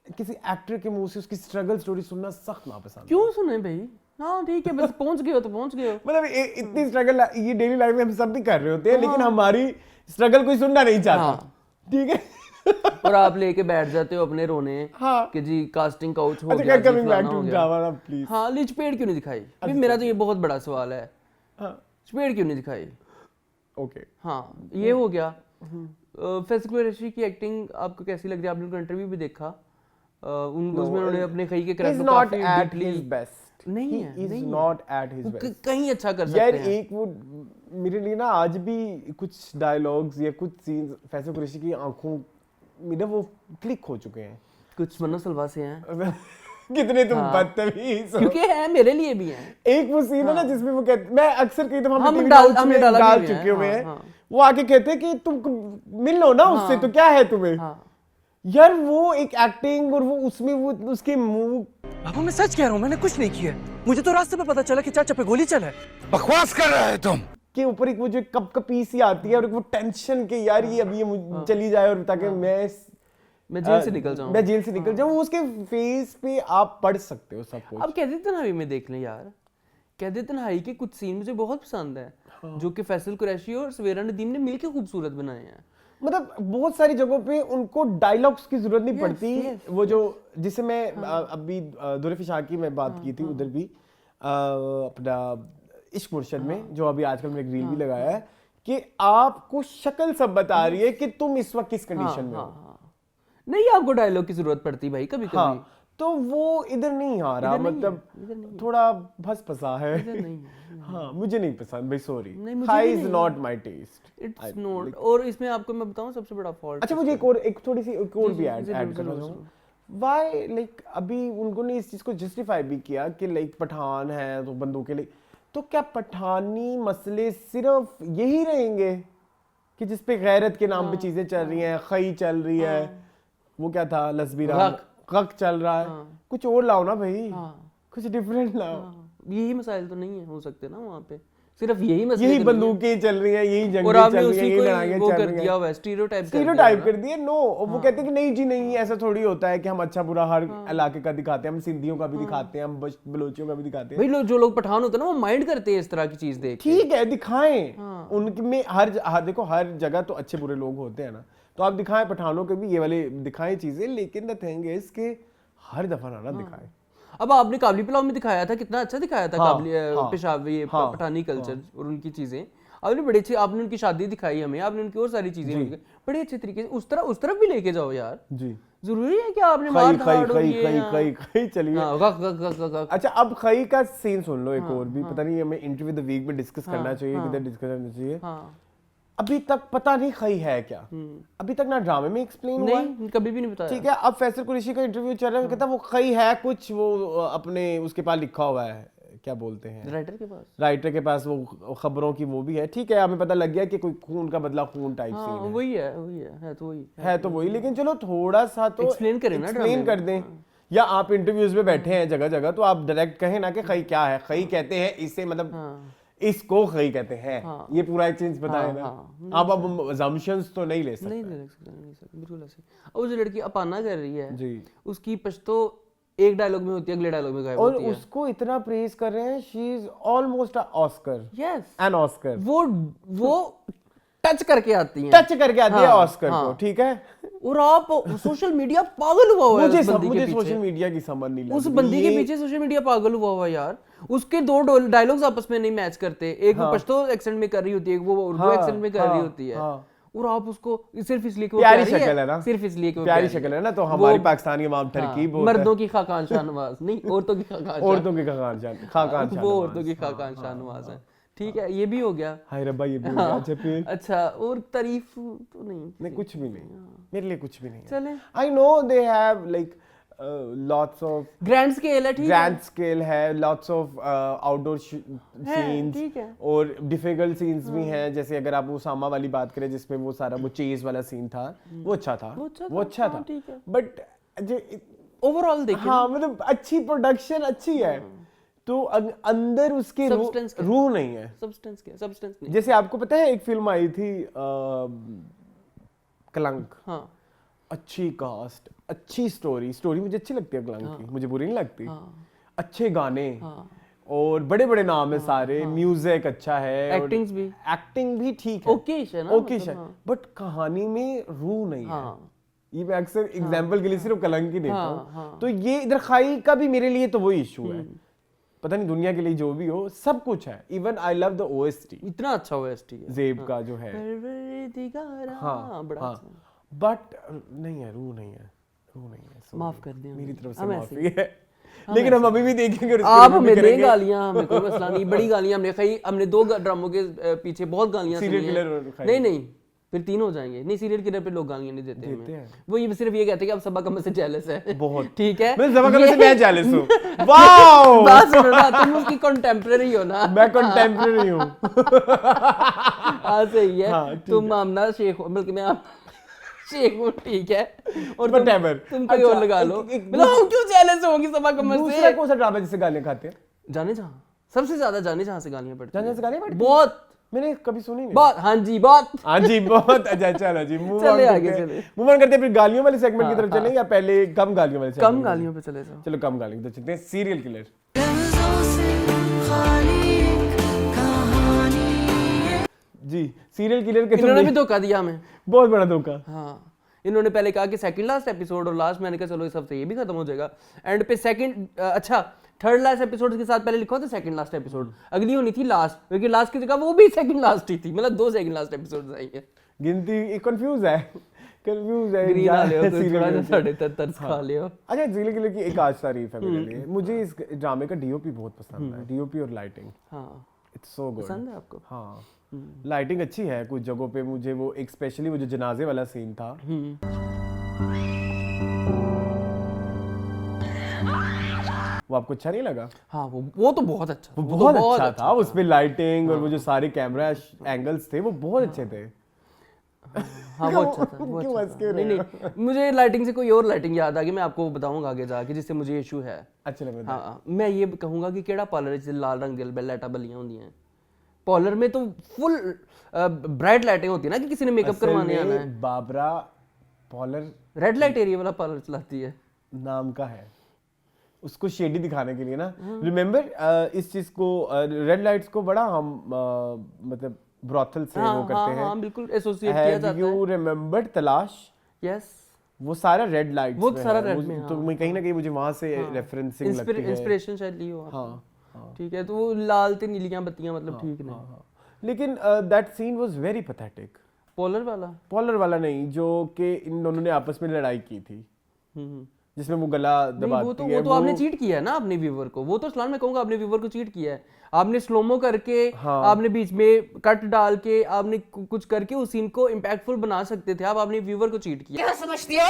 किसी एक्टर के मुंह से उसकी स्ट्रगल स्टोरी सुनना सख्त नापसंद। क्यों सुने भाई? हाँ ठीक है, बस पहुंच गए हो तो पहुंच गए हो। मतलब इतनी स्ट्रगल ये डेली लाइफ में हम सब भी कर रहे होते हैं, लेकिन हमारी स्ट्रगल कोई सुनना नहीं चाहता, ठीक है। और आप लेके बैठ जाते हो अपने रोने कि जी कास्टिंग काउच हो गया, coming back to drama please. हाँ ली चपेट क्यों नहीं दिखाई? अभी मेरा तो ये बहुत बड़ा सवाल है, चपेट क्यों नहीं दिखाई? ओके हाँ ये हो गया। फैसल कुरैशी की एक्टिंग आपको कैसी लग रही है? आपने उनका इंटरव्यू भी देखा, उसमें उन्होंने अपने खई के कैरेक्टर को काफी डीपली बेस्ट नहीं है, he is not at his best, कहीं अच्छा कर सकते यार हैं। एक वो मेरे लिए ना आज भी कुछ डायलॉग्स या कुछ सीन्स फैसल कुरैशी की आंखों में ना वो क्लिक हो चुके हैं। कुछ मनो सलवा से हैं कितने तुम बदतमीज हो, क्योंकि है मेरे लिए भी हैं। एक वो सीन है ना जिसमें वो कहते, मैं अक्सर कई दफा हमने डाल चुके हुए हैं, वो आके कहते हैं कि तुम मिल लो ना उससे, तो क्या है तुम्हें। यार वो एक एक्टिंग और वो उसमें वो उसके मुंह। बाबू मैं सच कह रहा हूँ, मैंने कुछ नहीं किया, मुझे तो रास्ते पे पता चला कि चाचा पे गोली चला है। बकवास कर रहे हो तुम। के ऊपर एक वो जो कप कपी सी आती है और वो टेंशन के यार ये अभी ये चली जाए और ताकि मैं जेल से निकल जाऊं, मैं जेल से निकल जाऊं, उसके फेस पे आप पढ़ सकते हो सब कुछ। अब कैदी तन्हाई में देख लें यार, कैदी तन्हाई के कुछ सीन मुझे बहुत पसंद है, जो कि फैसल कुरैशी और सवेरा नदीम ने मिलकर खूबसूरत बनाए हैं। मतलब बहुत सारी जगहों पे उनको डायलॉग्स की जरूरत नहीं पड़ती। वो जो जिसे मैं अभी दुरे फिशाकी में बात की थी, उधर भी अपना इश्क मुर्शद में जो अभी आजकल मैंने एक रील भी लगाया है कि आपको शक्ल सब बता रही है कि तुम इस वक्त किस कंडीशन में हो। नहीं आपको डायलॉग की जरूरत पड़ती भाई कभी कभी, तो वो इधर नहीं आ रहा, मतलब थोड़ा भस फसा है। हाँ मुझे नहीं पसंद भाई, sorry, Khaie is not my taste, it's not. और इसमें आपको मैं बताऊं सबसे बड़ा फॉल्ट, अच्छा मुझे एक थोड़ी सी एक और भी ऐड करना चाहूँ। व्हाई लाइक अभी उन्होंने इस चीज को जस्टिफाई भी किया कि लाइक पठान है तो बंदों के लिए, तो क्या पठानी मसले सिर्फ यही रहेंगे कि जिसपे गैरत के नाम पे चीजें चल रही हैं, खई चल रही है, वो क्या था लस्बीरा गक चल रहा है, कुछ और लाओ ना भाई, कुछ डिफरेंट लाओ। यही मसाइल तो नहीं है हो सकते ना वहाँ पे, सिर्फ यही मसले, यही बंदूकें चल रही हैं, यही जंगें चल रही हैं, यही लड़ाइयाँ चल रही हैं, स्टीरियोटाइप कर दिया। नो वो कहते हैं कि नहीं जी नहीं ऐसा थोड़ी होता है कि हम अच्छा बुरा हर इलाके का दिखाते हैं, हम सिंधियों का भी दिखाते हैं, हम बलोचियों का भी दिखाते हैं। भाई जो लोग पठान होते हैं ना वो माइंड करते हैं इस तरह की चीज देख के। ठीक है दिखाएं, उनमें देखो हर जगह तो अच्छे बुरे लोग होते हैं ना, तो आप दिखाएं पठानों के भी ये वाले दिखाएं चीजें, लेकिन द थिंग इज कि हर दफा ना दिखाएं। अब आपने काबली पुलाव में दिखाया था, कितना अच्छा दिखाया था काबली पेशावरी पठानी कल्चर और उनकी चीजें, आपने बड़े अच्छे, आपने उनकी शादी दिखाई हमें, आपने उनकी और सारी चीजें बड़े अच्छे तरीके से उस तरफ भी लेके जाओ यार जी। जरूरी है कि आपने मार धाड़ और ये चलिए। अच्छा अब खई का सीन सुन लो एक और भी, पता नहीं हमें इंटरव्यू द वीक में डिस्कस करना चाहिए, किधर डिस्कस करना चाहिए। अभी तक पता नहीं खई है क्या, अभी तक ना ड्रामे में एक्सप्लेन हुआ नहीं, कभी भी नहीं बताया। ठीक है अब फैसल कुरैशी का इंटरव्यू चल रहा है, कहता वो खई है कुछ, वो अपने उसके पास लिखा हुआ है क्या बोलते हैं, राइटर के पास वो खबरों की वो भी है, ठीक है, हमें पता लग गया कि कोई खून का बदला खून टाइप सीन है, वही है तो वही, लेकिन चलो थोड़ा सा तो एक्सप्लेन करें ना, एक्सप्लेन कर दें। या आप इंटरव्यूज में बैठे हैं जगह जगह तो आप डायरेक्ट कहें ना कि खई क्या है, खई कहते हैं इससे मतलब इसको खई कहते हैं, ये पूरा एक चीज बताएं ना। आप अब अजम्पशंस तो नहीं ले सकते, नहीं ले सकते बिल्कुल ऐसे। और जो लड़की अपाना कर रही है जी, उसकी पश्तो एक डायलॉग में होती है, अगले डायलॉग में गायब होती है, और उसको इतना प्रेज कर रहे हैं, she is almost a Oscar, yes an Oscar, वो टच करके आती है ऑस्कर को, ठीक है। और आप सोशल मीडिया पागल हुआ हुआ है मुझे सोशल मीडिया की समझ नहीं लगती, उस बंदी के पीछे सोशल मीडिया पागल हुआ हुआ है यार। उसके दो डायलॉग्स आपस में नहीं मैच करते, एक वो पश्तो एक्सेंट में कर रही होती है, एक वो उर्दू एक्सेंट में कर रही होती है, और आप उसको सिर्फ इसलिए कि वो प्यारी शक्ल है ना, सिर्फ इसलिए कि वो प्यारी शक्ल है ना, तो हमारी पाकिस्तानी अवाम तरकीब मर्दों की खाकान शाहनवाज नहीं, औरतों की खाकान शाहनवाज है, ठीक है, ये भी हो गया। हाय रब्बा, ये भी हो गया। अच्छा, और तारीफ तो नहीं, कुछ भी नहीं, मेरे लिए कुछ भी नहीं। चले, I know they have like lots of grand scale है, ठीक है, ग्रैंड स्केल है, लॉट्स ऑफ आउटडोर सीन्स, ठीक है, और डिफिकल्ट सीन्स भी हैं, जैसे अगर आप उसामा वाली बात करें जिसमें वो सारा वो चेज वाला सीन था, वो अच्छा था, ठीक है, बट ओवरऑल देखिए, हाँ मतलब अच्छी प्रोडक्शन अच्छी है, तो अंदर उसके रूह नहीं है, सब्सटेंस नहीं। जैसे आपको पता है एक फिल्म आई थी कलंक, हाँ, अच्छी कास्ट, अच्छी स्टोरी मुझे अच्छी लगती है कलंक की, मुझे बुरी नहीं लगती, अच्छे गाने, और बड़े बड़े नाम है सारे, म्यूजिक अच्छा है, एक्टिंग भी ठीक है, ओकेश है, बट कहानी में रूह नहीं है। ये मैं अक्सर एग्जांपल के लिए सिर्फ कलंक ही देता हूँ, तो ये इधर खाई का भी मेरे लिए तो वही इशू है, पता नहीं दुनिया के लिए जो भी हो, सब कुछ है, even I love the OST, इतना अच्छा ओएसटी है ज़ेब का जो है, बड़ा बट नहीं है, रूह नहीं है, माफ कर दें, मेरी तरफ से माफी है, लेकिन हम अभी भी देखेंगे, आप हमें दें गालियां, हमें कोई मसला नहीं, बड़ी गालियां हमने खाई, हमने 2 ड्रामों के पीछे बहुत गालियां सुनी हैं, नहीं फिर 3 हो जाएंगे, नहीं सीरियल किलर पे लोग गालियां नहीं देते हैं, वो ये सिर्फ ये कहते हैं कि आप सबा कम से जेलस है, बहुत, ठीक है, मैं सबा कम से मैं जेलस हूं, वाओ, बात सुनो ना, तुम उसकी कंटेम्पररी हो ना, मैं कंटेम्पररी हूं, हां सही है, तुम आमना शेख हो, बल्कि मैं शेख हूं, ठीक है, और तुम कोई और लगा लो, मतलब हम क्यों जेलस होंगे सबा कम से। दूसरा कौन सा ड्रामा जिससे गालियां खाते हैं? जाने जहां, सबसे ज्यादा जाने जहां से गालियां पड़ती हैं, जाने से गालियां पड़ती बहुत, मैंने कभी सुनी नहीं, बहुत, हाँ जी बहुत, अच्छा चलो जी, मूव ऑन करते हैं, फिर गालियों वाले सेगमेंट की तरफ चलें या पहले कम गालियों वाले सेगमेंट? कम गालियों पे चले जाओ, चलो कम गालियों पे चलते हैं, सीरियल किलर। जी, सीरियल किलर के इन्होंने भी धोखा दिया हमें, बहुत बड़ा धोखा। हाँ, इन्होंने पहले कहा कि सेकंड लास्ट एपिसोड, और लास्ट मैंने कहा चलो इस हफ्ते ये भी खत्म हो जाएगा, एंड पे थर्ड लास्ट एपिसोड के साथ पहले लिखा था सेकंड लास्ट एपिसोड, अगली होनी थी लास्ट, क्योंकि लास्ट की जगह वो भी सेकंड लास्ट ही थी, मतलब 2 सेकंड लास्ट एपिसोड्स आई है, गिनती कंफ्यूज है ग्रीन आ ले हो, थोड़ा सा साढ़े तरस खा ले हो। अच्छा, सीरियल किलर की एक आज तारीफ है मेरे लिए, मुझे इस ड्रामे का डीओपी बहुत पसंद है, डीओपी और लाइटिंग, हाँ इट्स सो गुड, पसंद है आपको? हाँ, लाइटिंग अच्छी है कुछ जगहों पे, मुझे वो एक स्पेशली वो जो जनाजे वाला सीन था, वो आपको अच्छा नहीं लगा? हाँ, वो तो बहुत अच्छा, वो बहुत अच्छा था, उसमें लाइटिंग और वो जो सारे कैमरा एंगल्स थे वो बहुत अच्छे थे। हाँ वो अच्छा था, वो अच्छा था। नहीं मुझे लाइटिंग से कोई और लाइटिंग याद आ गई, मैं आपको बताऊंगा आगे जाके, जिससे मुझे इशू है। अच्छा लगा। हाँ, मैं ये कहूंगा कि केड़ा पार्लर जिसे लाल रंग दे लाइटा बलियां होंदी हैं, पार्लर में तो फुल ब्राइट लाइटें होती है ना, कि किसी ने मेकअप करवाने आना है। Babra parlour red light area वाला पार्लर चलाती है, नाम का है, उसको शेडी दिखाने के लिए ना। रिमेंबर इस चीज को, रेड लाइट्स को बड़ा हम मतलब ब्रॉथल से वो करते हैं। हाँ, बिल्कुल एसोसिएट किया जाता है। यू रिमेंबर तलाश? यस, वो सारा रेड लाइट्स वो सारा रेड में, तो मैं कहीं ना कहीं मुझे वहां से रेफरेंसिंग लगती है, इंस्पिरेशन शायद ली हो। हाँ, ठीक है, तो वो लाल ते नीलियां बत्तियां मतलब ठीक नहीं, लेकिन that scene was very pathetic. पॉलर वाला नहीं, जो कि इन दोनों ने आपस में लड़ाई की थी, जिसमें वो गला दबाती है। वो तो आपने चीट किया है ना अपने व्यूअर को, वो तो सलाम मैं कहूंगा आपने व्यूअर को चीट किया है। आपने स्लोमो करके, आपने बीच में कट डाल के, आपने कुछ करके उस सीन को इंपैक्टफुल बना सकते थे, आपने व्यूअर को चीट किया। क्या समझती हो?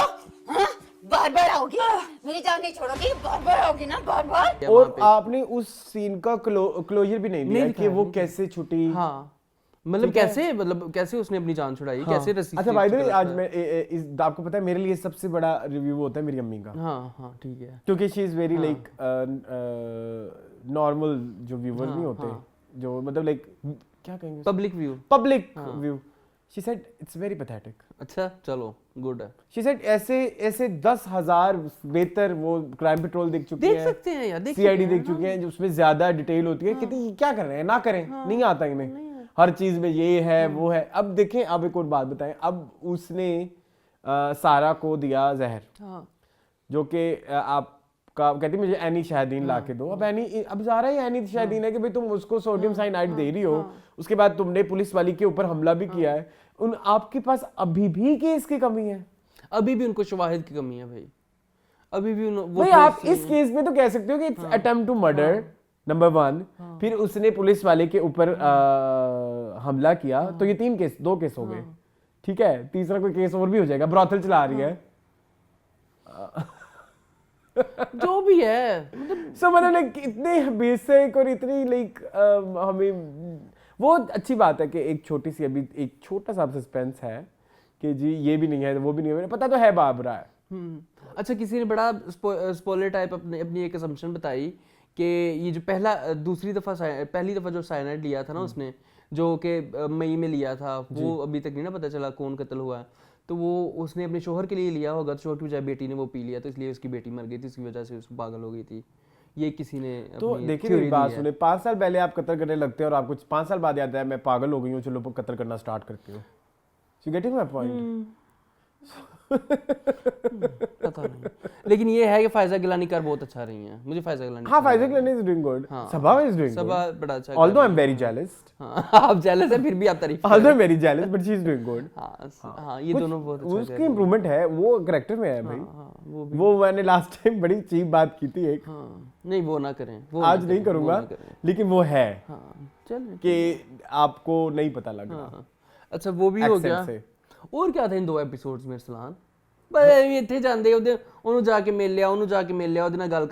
बार बार आओगी, मेरी जान नहीं छोड़ोगी, बार बार आओगी ना, बार बार। और आपने उस सीन का क्लोजर भी नहीं दिया कि वो कैसे छुटी। हाँ मतलब कैसे उसने अपनी जान छुड़ाई, कैसे रस्सी। अच्छा भाई आज मैं आपको पता है मेरे लिए सबसे बड़ा रिव्यू होता है मेरी अम्मी का। हाँ ठीक है, क्योंकि she is very like normal जो व्यूअर नहीं होते, जो मतलब लाइक क्या कहेंगे, public view. She said it's very pathetic. अच्छा चलो गुड है। शी सेड ऐसे 10,000 बेहतर वो क्राइम पेट्रोल देख चुकी है, देख सकते हैं यार, सीआईडी देख चुके हैं, जो उसमें ज्यादा डिटेल होती है। कितनी क्या कर रहे हैं, ना करें, नहीं आता इन्हें, हर चीज में ये है वो है। अब देखें, अब एक और बात बताएं, अब उसने सारा को दिया जहर, जो कि आपका कहती मुझे एनी शाहदीन ला के दो। अब जा रहा है एनी शाहदीन है कि भाई तुम उसको सोडियम साइनाइड दे रही हो, उसके बाद तुमने पुलिस वाली के ऊपर हमला भी किया है, आपके पास अभी भी केस की कमी है, अभी भी उनको शवाहिद की कमी है भाई, अभी भी भाई आप इस केस में तो कह सकते हो कि it's attempt to murder number 1, फिर उसने पुलिस वाले के ऊपर हमला किया, तो ये 2 केस हो गए, ठीक है। तीसरा कोई केस और भी हो जाएगा, ब्रॉथल चला रही है, जो भी है मतलब लाइक इतने बेसिक और इतनी लाइक हमें वो अच्छी बात है कि एक छोटी सी अभी एक छोटा सा सस्पेंस है कि जी ये भी नहीं है वो भी नहीं है, पता तो है बाबरा है। अच्छा किसी ने बड़ा स्पॉइलर टाइप अपनी एक असम्पशन बताई कि ये जो पहली दफा जो साइनाइड लिया था ना उसने, जो कि मई में लिया था, वो अभी तक नहीं ना पता चला कौन कत्ल हुआ है, तो वो उसने अपने शोहर के लिए लिया होगा, तो शोहर की बजाय बेटी ने वो पी लिया, तो इसलिए उसकी बेटी मर गई थी, इसकी वजह से उसको पागल हो गई थी। ये किसी ने तो देखिए मेरी बात सुने, 5 साल पहले आप कत्ल करने लगते हैं और आपको 5 साल बाद याद है मैं पागल हो गई हूँ, चलो कत्ल करना स्टार्ट करती हूँ। You getting my point? पता नहीं, लेकिन ये है कि फायजा गिलानी कर बहुत अच्छा रही हैं, मुझे फायजा गिलानी। हाँ Faiza Gilani is doing good, Saba is doing good, Saba बड़ा अच्छा, although I am very jealous. हाँ आप जेलस हैं फिर भी आप तारीफ, although I am very jealous but she is doing good. हाँ ये दोनों बहुत अच्छा, उसकी इंप्रूवमेंट है, वो कैरेक्टर में है भाई। वो मैंने लास्ट टाइम बड़ी चीप बात की थी एक, नहीं वो ना करें, आज नहीं करूंगा, लेकिन वो है चल कि आपको नहीं पता लग रहा। अच्छा वो भी हो गया, और क्या था इन 2 एपिसोड्स में अरसलान? बस ਇੱਥੇ ਜਾਂਦੇ ਉਹਨੂੰ ਜਾ ਕੇ ਮਿਲ ਲਿਆ, ਉਹਦੇ ਨਾਲ ਗੱਲ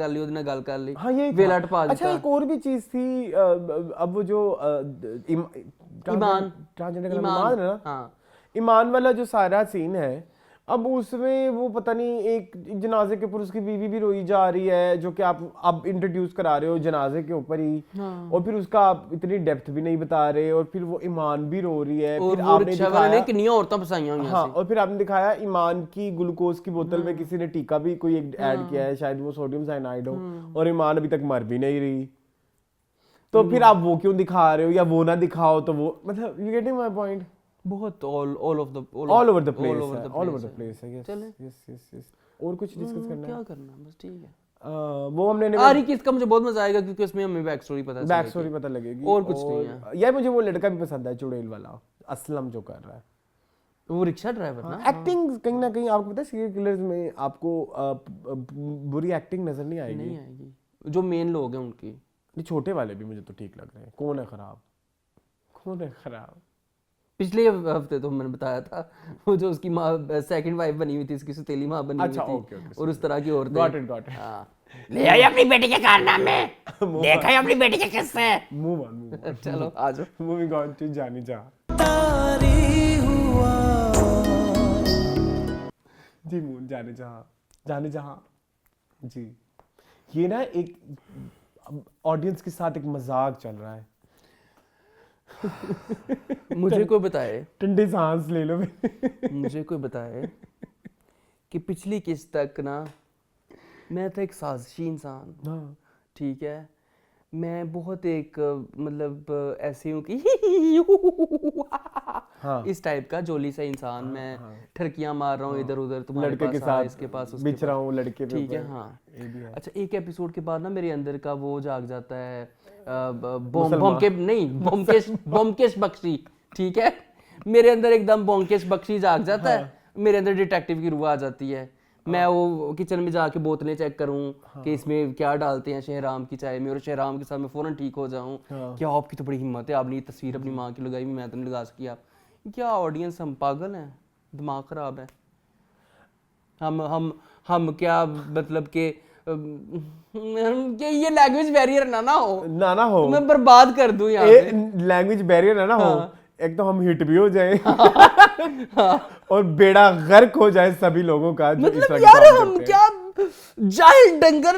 ਕਰ ਲਈ, हाँ ये वेला टपा देता। अच्छा एक और भी चीज थी, अब वो जो ईमान वाला जो सारा सीन है, अब उसमें वो पता नहीं एक जनाजे के ऊपर उसकी बीवी भी रोई जा रही है, जो कि आप अब इंट्रोड्यूस करा रहे हो जनाजे के ऊपर ही, और फिर उसका आप इतनी डेप्थ भी नहीं बता रहे, और फिर वो ईमान भी रो रही है, फिर आपने दिखाया कितनी औरतें फसाईयां हुई हैं। हाँ, और फिर आपने दिखाया ईमान की ग्लूकोज की बोतल में किसी ने टीका भी कोई एक ऐड किया है, शायद वो सोडियम साइनाइड हो, और ईमान अभी तक मर भी नहीं रही, तो फिर आप वो क्यों दिखा रहे हो, या वो ना दिखाओ तो वो, मतलब यू गेटिंग माय पॉइंट? बहुत ऑल ओवर द प्लेस है। यस और कुछ डिस्कस करना है? क्या करना, बस ठीक है। वो हमने आरी किस का मुझे बहुत मजा आएगा, क्योंकि उसमें हमें बैक स्टोरी पता लगेगी, और कुछ नहीं है। यार मुझे वो लड़का भी पसंद है चुड़ैल वाला असलम, जो कर रहा है वो रिक्शा ड्राइवर ना, एक्टिंग कहीं ना कहीं आपको पता है सीरियल किलर्स में आपको बुरी एक्टिंग नजर नहीं आएगी, जो मेन लोग हैं उनकी। ये छोटे वाले भी मुझे तो ठीक लग रहे हैं। कौन है खराब? पिछले हफ्ते तो मैंने बताया था वो जो उसकी माँ सेकंड वाइफ बनी हुई थी, उसकी सौतेली माँ बनी हुई थी, और उस तरह की औरतें। गॉट इट हाँ ले आई अपनी बेटी के कारनामे, देखा है अपनी बेटी के किस्से। मूव ऑन चलो आ जाओ, मूविंग ऑन टू जानी जहां जी, जाने जहां जी। ये ना एक ऑडियंस के साथ एक मजाक चल रहा है। मुझे कोई बताए, ठंडी सांस ले लो मुझे कोई बताए कि पिछली किस्त तक ना मैं था एक साजिशी इंसान, ठीक है, मैं बहुत एक मतलब ऐसे हूँ कि इस टाइप का जोली सा इंसान, मैं ठरकियां मार रहा हूँ इधर उधर, तुम्हारे लड़के पास के साथ इसके पास बिछ रहा हूँ लड़के पे, ठीक है। हाँ अच्छा, एक एपिसोड के बाद ना मेरे अंदर का वो जाग जाता है, बोमकेश बख्शी, ठीक है, मेरे अंदर एकदम बोमकेश बख्शी जाग जाता है, मेरे अंदर डिटेक्टिव की रूह आ जाती है। मैं वो किचन में जाके बोतलें चेक करूं कि इसमें क्या डालते हैं शहराम की चाय में, और शहराम के साथ मैं फौरन ठीक हो जाऊं। क्या आपकी तो बड़ी हिम्मत है, आपने ये तस्वीर अपनी माँ की लगाई, मैं तो नहीं लगा सकी। आप क्या ऑडियंस, हम पागल हैं, दिमाग खराब है। हम क्या मतलब कि ये लैंग्वेज बैरियर ना हो, मैं बर्बाद कर दूं यहाँ पे। लैंग्वेज बैरियर ना हो, एक तो हम हिट भी हो जाए और बेड़ा गर्क हो जाए सभी लोगों का जो मतलब यार हम क्या जाहिल डंगर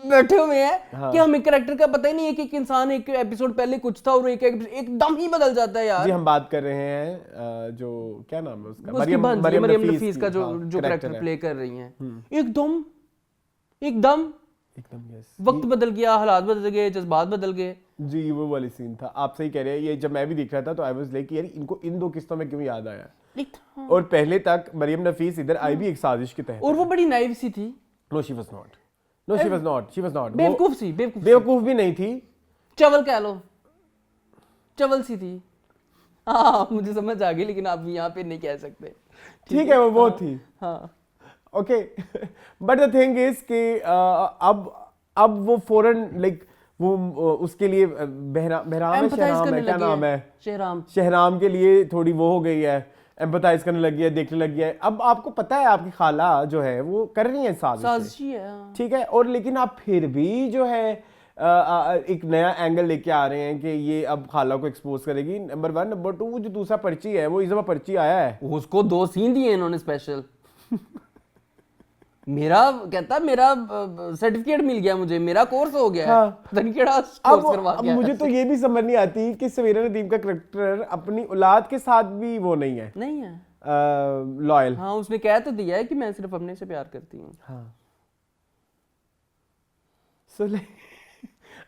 बैठे हुए हैं कि हमें कैरेक्टर का पता ही नहीं है कि एक इंसान एक एपिसोड पहले कुछ था और एकदम ही बदल जाता है यार। जी हम बात कर रहे हैं जो क्या नाम है उसका, मरियम नफीस का जो कैरेक्टर प्ले कर रही हैं, एकदम यस, वक्त बदल गया, हालात बदल गए, जज्बात बदल गए। जी वो वाली सीन था, आप सही कह रहे हैं। ये जब मैं भी देख रहा था तो आई वाज लाइक यार इनको इन दो किस्तों में क्यों याद आया। और पहले तक मरियम नफीस इधर आई भी एक साजिश के तहत, और वो बड़ी नाइव सी थी। नो शी वाज नॉट, बेवकूफ भी नहीं थी, चवल कह लो, चवल सी थी। हाँ मुझे समझ आ गई, लेकिन आप यहाँ पे नहीं कह सकते। ठीक है वो थी। हाँ okay but the thing is कि अब वो फौरन लाइक वो उसके लिए बहराम है, शहराम है, क्या नाम है, शहराम के लिए थोड़ी वो हो गई है, एम्पैथाइज करने लगी है, देखने लगी है। अब आपको पता है आपकी खाला जो है वो कर रही है साजिश है, ठीक है, और लेकिन आप फिर भी जो है एक नया एंगल लेके आ रहे हैं कि ये अब खाला को एक्सपोज करेगी। नंबर 1, नंबर 2 जो दूसरा पर्ची है वो इस दफा पर्ची आया है, उसको 2 सीन दिए इन्होंने स्पेशल। मेरा कहता मेरा सर्टिफिकेट मिल गया, मुझे मेरा कोर्स हो गया। हाँ। अब मुझे तो ये भी समझ नहीं आती कि सवेरा नदीम का करैक्टर अपनी औलाद के साथ भी वो नहीं है लॉयल। हाँ उसने कह तो दिया है कि मैं सिर्फ अपने से प्यार करती हूँ। हाँ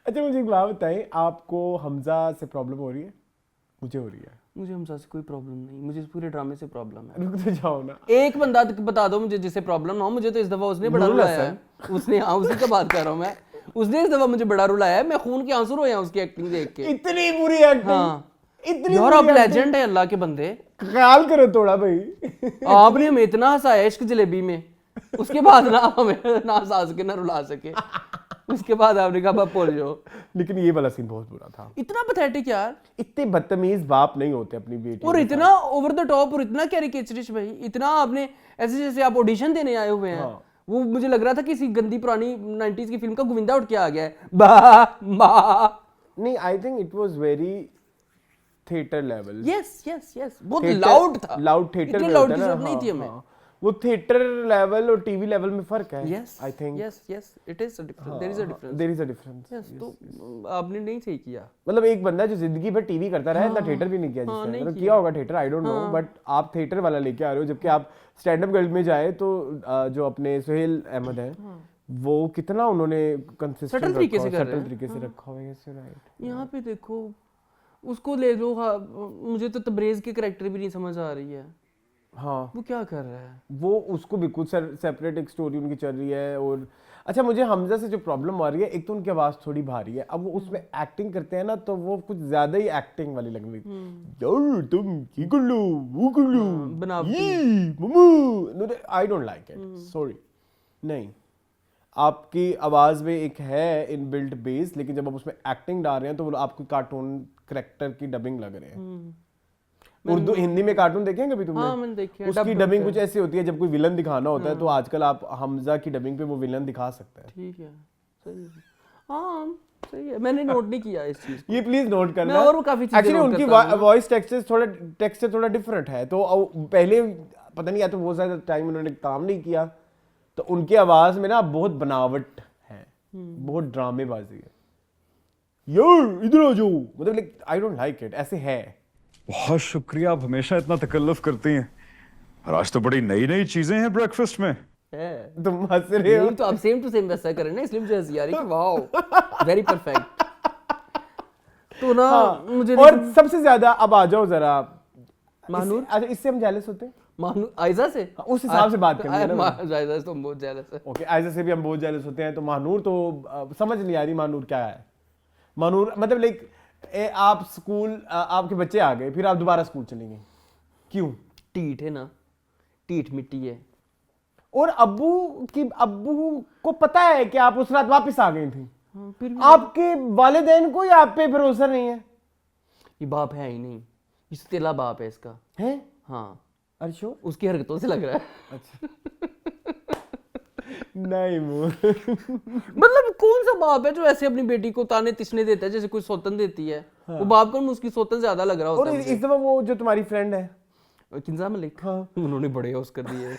अच्छा मुझे एक बात बताएं, आपको हमजा से प्रॉब्लम हो रही है? मुझे हो रही है। मुझे हमजा से कोई प्रॉब्लम नहीं, मुझे इस पूरे ड्रामे से प्रॉब्लम है। रुक तो जाओ ना, एक बंदा बता दो मुझे जिससे प्रॉब्लम ना हो। मुझे तो इस दफा उसने बड़ा रुलाया है, उसने, हाँ उसी का बात कर रहा हूँ मैं, उसने इस दफा मुझे बड़ा रुलाया है। मैं खून के आंसू रोए हैं उसकी एक्टिंग देख के। इतनी बुरी एक्टिंग। हाँ इतनी यार आप लेजेंड है अल्लाह के बंदे, ख्याल करो थोड़ा भाई। आपने हमें इतना हंसाया इश्क जलेबी में, उसके बाद ना हमें ना हंसा सके ना रुला सके, उसके बाद आपने कहा भूल जाओ। लेकिन ये वाला सीन बहुत बुरा था, इतना पैथेटिक यार। इतने बदतमीज बाप नहीं होते अपनी बेटी, और इतना ओवर द टॉप और इतना कैरिकेचरिश भाई, इतना आपने ऐसे जैसे आप ऑडिशन देने आए हुए हैं। हाँ। वो मुझे लग रहा था किसी गंदी पुरानी 90s की फिल्म का गोविंदा उठ के आ गया है। नहीं I think it was very theatre level. Yes बहुत लाउड था, लाउड थिएटर में लाउड नहीं थी हमें। वो थिएटर लेवल और टीवी लेवल में फर्क है। I think yes it is a difference, there is a difference. Yes तो आपने नहीं सही किया। मतलब एक बंदा जो जिंदगी भर टीवी करता रहा है, इतना थिएटर भी नहीं किया जिसने, मतलब किया होगा theatre, I don't no, but आप थिएटर वाला लेके आ रहे हो। जबकि आप स्टैंड अप गर्ल में जाए तो जो अपने सुहेल अहमद है वो कितना उन्होंने कंसिस्टेंट सटल तरीके से रखा हुआ है। राइट, यहाँ पे देखो उसको ले लो। मुझे तो तबरेज के कैरेक्टर भी नहीं समझ आ रही है। हाँ वो क्या कर रहा है, वो उसको बिल्कुल सेपरेट एक स्टोरी उनकी चल रही है। और अच्छा मुझे हमजा से जो प्रॉब्लम आ रही है, एक तो उनकी आवाज थोड़ी भारी है। अब वो उसमें एक्टिंग करते हैं ना तो वो कुछ ज्यादा ही एक्टिंग वाली लग रही है। यार तुम ये कर लो वो कर लो बनावटी, I don't like it, sorry. नहीं, आपकी आवाज में एक है इनबिल्ट बेस, लेकिन जब आप उसमें एक्टिंग डाल रहे हैं तो वो आपको कार्टून कैरेक्टर की डबिंग लग रहे हैं। उर्दू हिंदी में कार्टून देखे हैं कभी तुमने? हाँ, मैंने देखे हैं। उसकी डबिंग कुछ ऐसी होती है, जब कोई विलन दिखाना होता है तो आजकल आप हमजा की डबिंग पे वो विलन दिखा सकते हैं। ठीक है, सही है। हाँ सही है, मैंने नोट नहीं किया इस चीज को। ये प्लीज नोट करना। मैं और काफी चीजें एक्चुअली उनकी वॉइस टेक्सचर थोड़ा डिफरेंट है। तो पहले पता नहीं, या तो बहुत ज्यादा टाइम उन्होंने काम नहीं किया, तो उनकी आवाज में ना बहुत बनावट है, बहुत ड्रामेबाजी है। यार इधर आ जाओ, मतलब like I don't like it, ऐसे है। बहुत शुक्रिया, आप हमेशा इतना तकल्लुफ करती हैं। और आज तो बड़ी नई नई चीजें हैं ब्रेकफास्ट में। तुम हंस रहे हो तो आप सेम टू सेम वैसा कर रहे हैं ना, इसलिए मुझे हंसी आ रही है कि वाओ वेरी परफेक्ट। तो ना मुझे और सबसे ज्यादा अब आ जाओ जरा महानूर। अच्छा इससे हम जेलस होते हैं महानूर आयजा से, उस हिसाब से बात करनी है ना। आयजा से तो हम बहुत जेलस है। ओके, आयजा से भी हम बहुत जेलस होते हैं। तो महानूर तो समझ नहीं आ रही महानूर क्या है। महानूर मतलब लाइक आप स्कूल, आपके बच्चे आ गए, फिर आप दोबारा स्कूल चले गए, क्यों? टीठ है ना, टीठ मिट्टी है। और अब्बू को पता है कि आप उस रात वापस आ गई थी। फिर आपके वालिदैन को या आप पे भरोसा नहीं है? ये बाप है ही नहीं, इस्तेला बाप है इसका। है? हाँ अर्शो उसकी हरकतों से लग रहा है। अच्छा नहीं मून मतलब कौन सा बाप है जो ऐसे अपनी बेटी को ताने तिसने देता है जैसे कोई सौतन देती है? वो बाप को उसकी सौतन ज्यादा लग रहा होता और है। इस दफा वो जो तुम्हारी फ्रेंड है किंजा मलिक, उन्होंने बड़े होश कर दिए।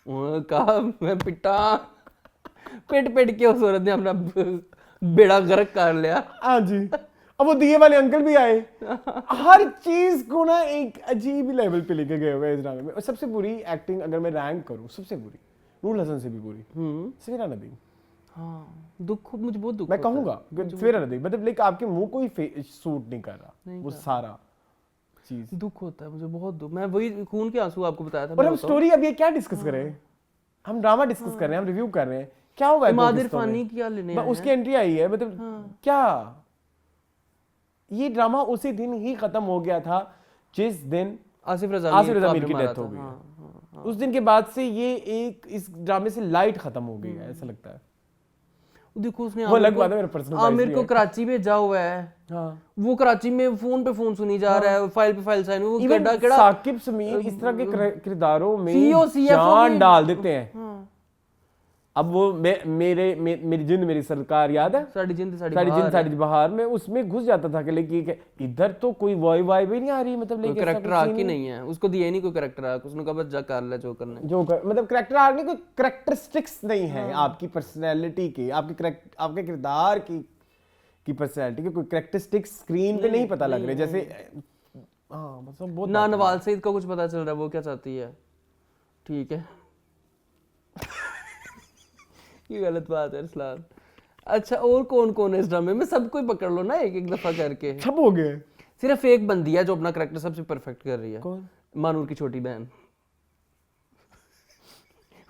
उन्होंने कहा मैं पिटा पेट के उस औरत ने अपना बेड़ा गर्क कर लिया। हाँ जी, अब वो दिए वाले अंकल भी आए। हर चीज को ना एक अजीब ही लेवल पे लेके गए हुए इस ड्रामे में। और सबसे बुरी एक्टिंग अगर मैं रैंक करूं, सबसे बुरी नूर हसन से भी बुरी सवीरा नदीम। हाँ, दुख, मुझे बहुत दुख मैं होता है। कहूंगा सवीरा नदीम, मतलब लाइक आपके मुंह को ही सूट नहीं कर रहा वो सारा चीज। दुख होता है मुझे, बहुत दुख। मैं वही खून के आंसू आपको बताया था। और हम स्टोरी अब ये क्या डिस्कस कर रहे हैं? हम ड्रामा डिस्कस कर रहे हैं, हम रिव्यू कर रहे हैं। क्या हुआ है इमाद इरफानी क्या लेने आए हैं? उसकी एंट्री आई है, मतलब क्या ये ड्रामा उसी दिन ही खत्म हो गया था जिस दिन आसिफ रजा मीर की डेथ हो गई। उस दिन के बाद से ये एक इस ड्रामे से लाइट खत्म हो गई है, ऐसा लगता है। देखो उसने वो अलग बात है, मेरा पर्सनल आमिर को कराची भेजा हुआ है। हाँ। वो कराची में फोन पे फोन सुनी जा रहा है, फाइल पे फाइल साइन। वो केड़ा साकिब समीर इस तरह के किरदारों में CFO जान डाल देते हैं। अब वो मेरी जिंद मेरी सरकार याद है, साड़ी जिंद साड़ी बहार में उसमें घुस जाता था कि लेकिन इधर तो कोई वाई भी नहीं आ रही, मतलब कोई कैरेक्टर आर्क ही नहीं है, उसको दिया नहीं कोई कैरेक्टर आर्क। उसने कहा बस जा कर ले जो करना है। मतलब कैरेक्टर आर्क नहीं, कोई कैरेक्टरिस्टिक्स नहीं है आपकी पर्सनैलिटी की, आपके किरदार की पर्सनैलिटी के कोई कैरेक्टरिस्टिक्स स्क्रीन पे नहीं पता लग रहे। जैसे मतलब बहुत ना नवाज सईद का कुछ पता चल रहा है वो क्या चाहती है। ठीक है ये गलत बात है अरसलान। अच्छा, और कौन कौन है इस ड्रामे में? सब कोई पकड़ लो ना एक एक दफा करके। सब हो गए। सिर्फ एक बंदी है जो अपना कैरेक्टर सबसे परफेक्ट कर रही है। कौन? मानूर की छोटी बहन।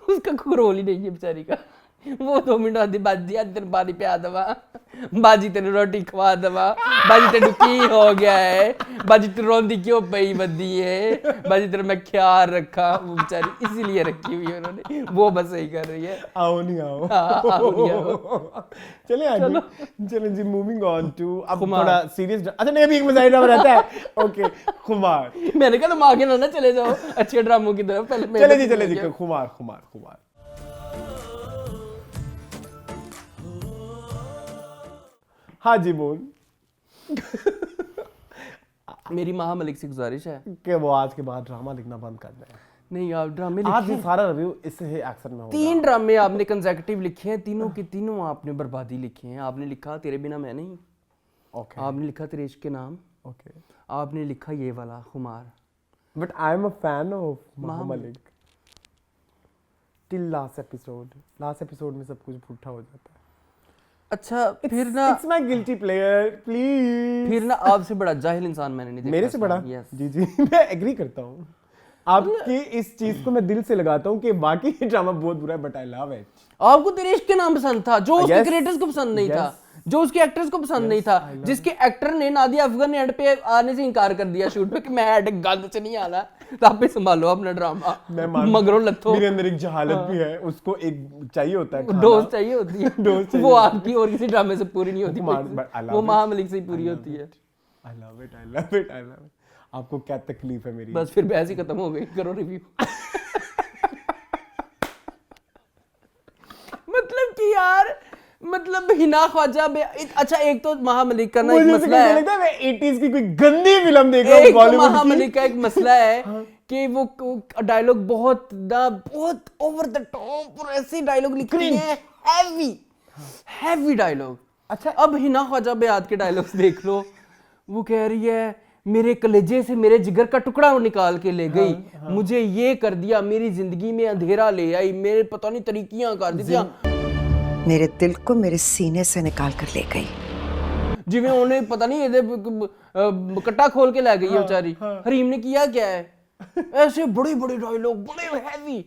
उसका कोई रोल ही नहीं है बेचारी का। वो 2 मिनट आधी बाजी तेरे पानी पिया दवा, बाजी तेरे रोटी खवा दवा, बाजी तेरे की हो गया है, बाजी तेरे रोंदी क्यों पई बदी है, बाजी तेरे मैं ख्याल रखा। वो बेचारी इसीलिए रखी हुई है उन्होंने, वो बस सही कर रही है। आओ नहीं आओ। चले आगे, चले जी, मूविंग ऑन टू अब थोड़ा सीरियस। अच्छा नहीं, अभी एक मजाक ड्रामा रहता है। ओके, खुमार। मैंने कहा तुम आगे ना चले जाओ अच्छे ड्रामों की तरफ। पहले चले जी खुमार। हाँ जी बोल। मेरी महा मलिक से गुजारिश है कि वो आज के बाद ड्रामा लिखना बंद कर दें। नहीं आप ड्रामे आज ये सारा रिव्यू इससे एक्शन में होगा। 3 ड्रामे आपने कंसेक्यूटिव लिखे हैं, तीनों के तीनों आपने बर्बादी लिखे हैं। आपने लिखा तेरे बिना मैं नहीं, ओके। आपने लिखा तेरे इश्क के नाम, ओके। आपने लिखा ये वाला खुमार। But I am a fan of महा मलिक टिल लास्ट एपिसोड में सब कुछ पुट्ठा हो जाता है। अच्छा फिर ना it's my guilty player please. फिर ना आपसे बड़ा जाहिल इंसान मैंने नहीं देखा। मेरे से बड़ा? यस जी मैं एग्री करता हूँ आपकी इस चीज को। मैं दिल से लगाता हूँ कि वाकई ये ड्रामा बहुत बुरा है, बट आई लव इट। आपको तेरे इश्क के नाम पसंद था, जो उसके क्रिएटर्स को पसंद नहीं था, जो उसके एक्टर्स को पसंद नहीं था, जिसके एक्टर ने नादिया अफगान ने एंड पे आने से इनकार कर दिया शूट पे कि मैं एड गंद से नहीं आना। तो आप भी संभालो अपना ड्रामा। मगरों लत्थो मेरे अंदर एक जहालत भी है, उसको एक चाहिए होता है, डोज चाहिए होती है। डोज चाहिए। वो आपकी और किसी ड्रामे से पूरी नहीं होती, वो महा मलिक से ही पूरी होती है। I love it. आपको क्या तकलीफ है मेरी? बस फिर बहस ही खत्म हो गई, करो रिव्यू। मतलब कि यार, मतलब हिना ख्वाजा अच्छा एक तो महा मलिक का ना एक मसला है। लगता है मैं 80s की कोई गंदी फिल्म देख रहा हूं एक बॉलीवुड की। महा मलिक का एक मसला है कि वो डायलॉग बहुत ओवर द टॉप और ऐसे डायलॉग लिखती है, हैवी डायलॉग। अच्छा अब हिना ख्वाजा बेयाद के डायलॉग्स देख लो। वो कह रही है मेरे कलेजे से मेरे जिगर का टुकड़ा निकाल के ले गई, मुझे ये कर दिया, मेरी जिंदगी में अंधेरा ले आई, मेरे पता नहीं तरीकियां कर दिया, मेरे दिल को मेरे सीने से निकाल कर ले गई। जिवें उन्हें पता नहीं कट्टा खोल के ले गई है बेचारी। हरीम ने किया क्या है? ऐसे बड़े बड़े डायलॉग, बड़े हैवी,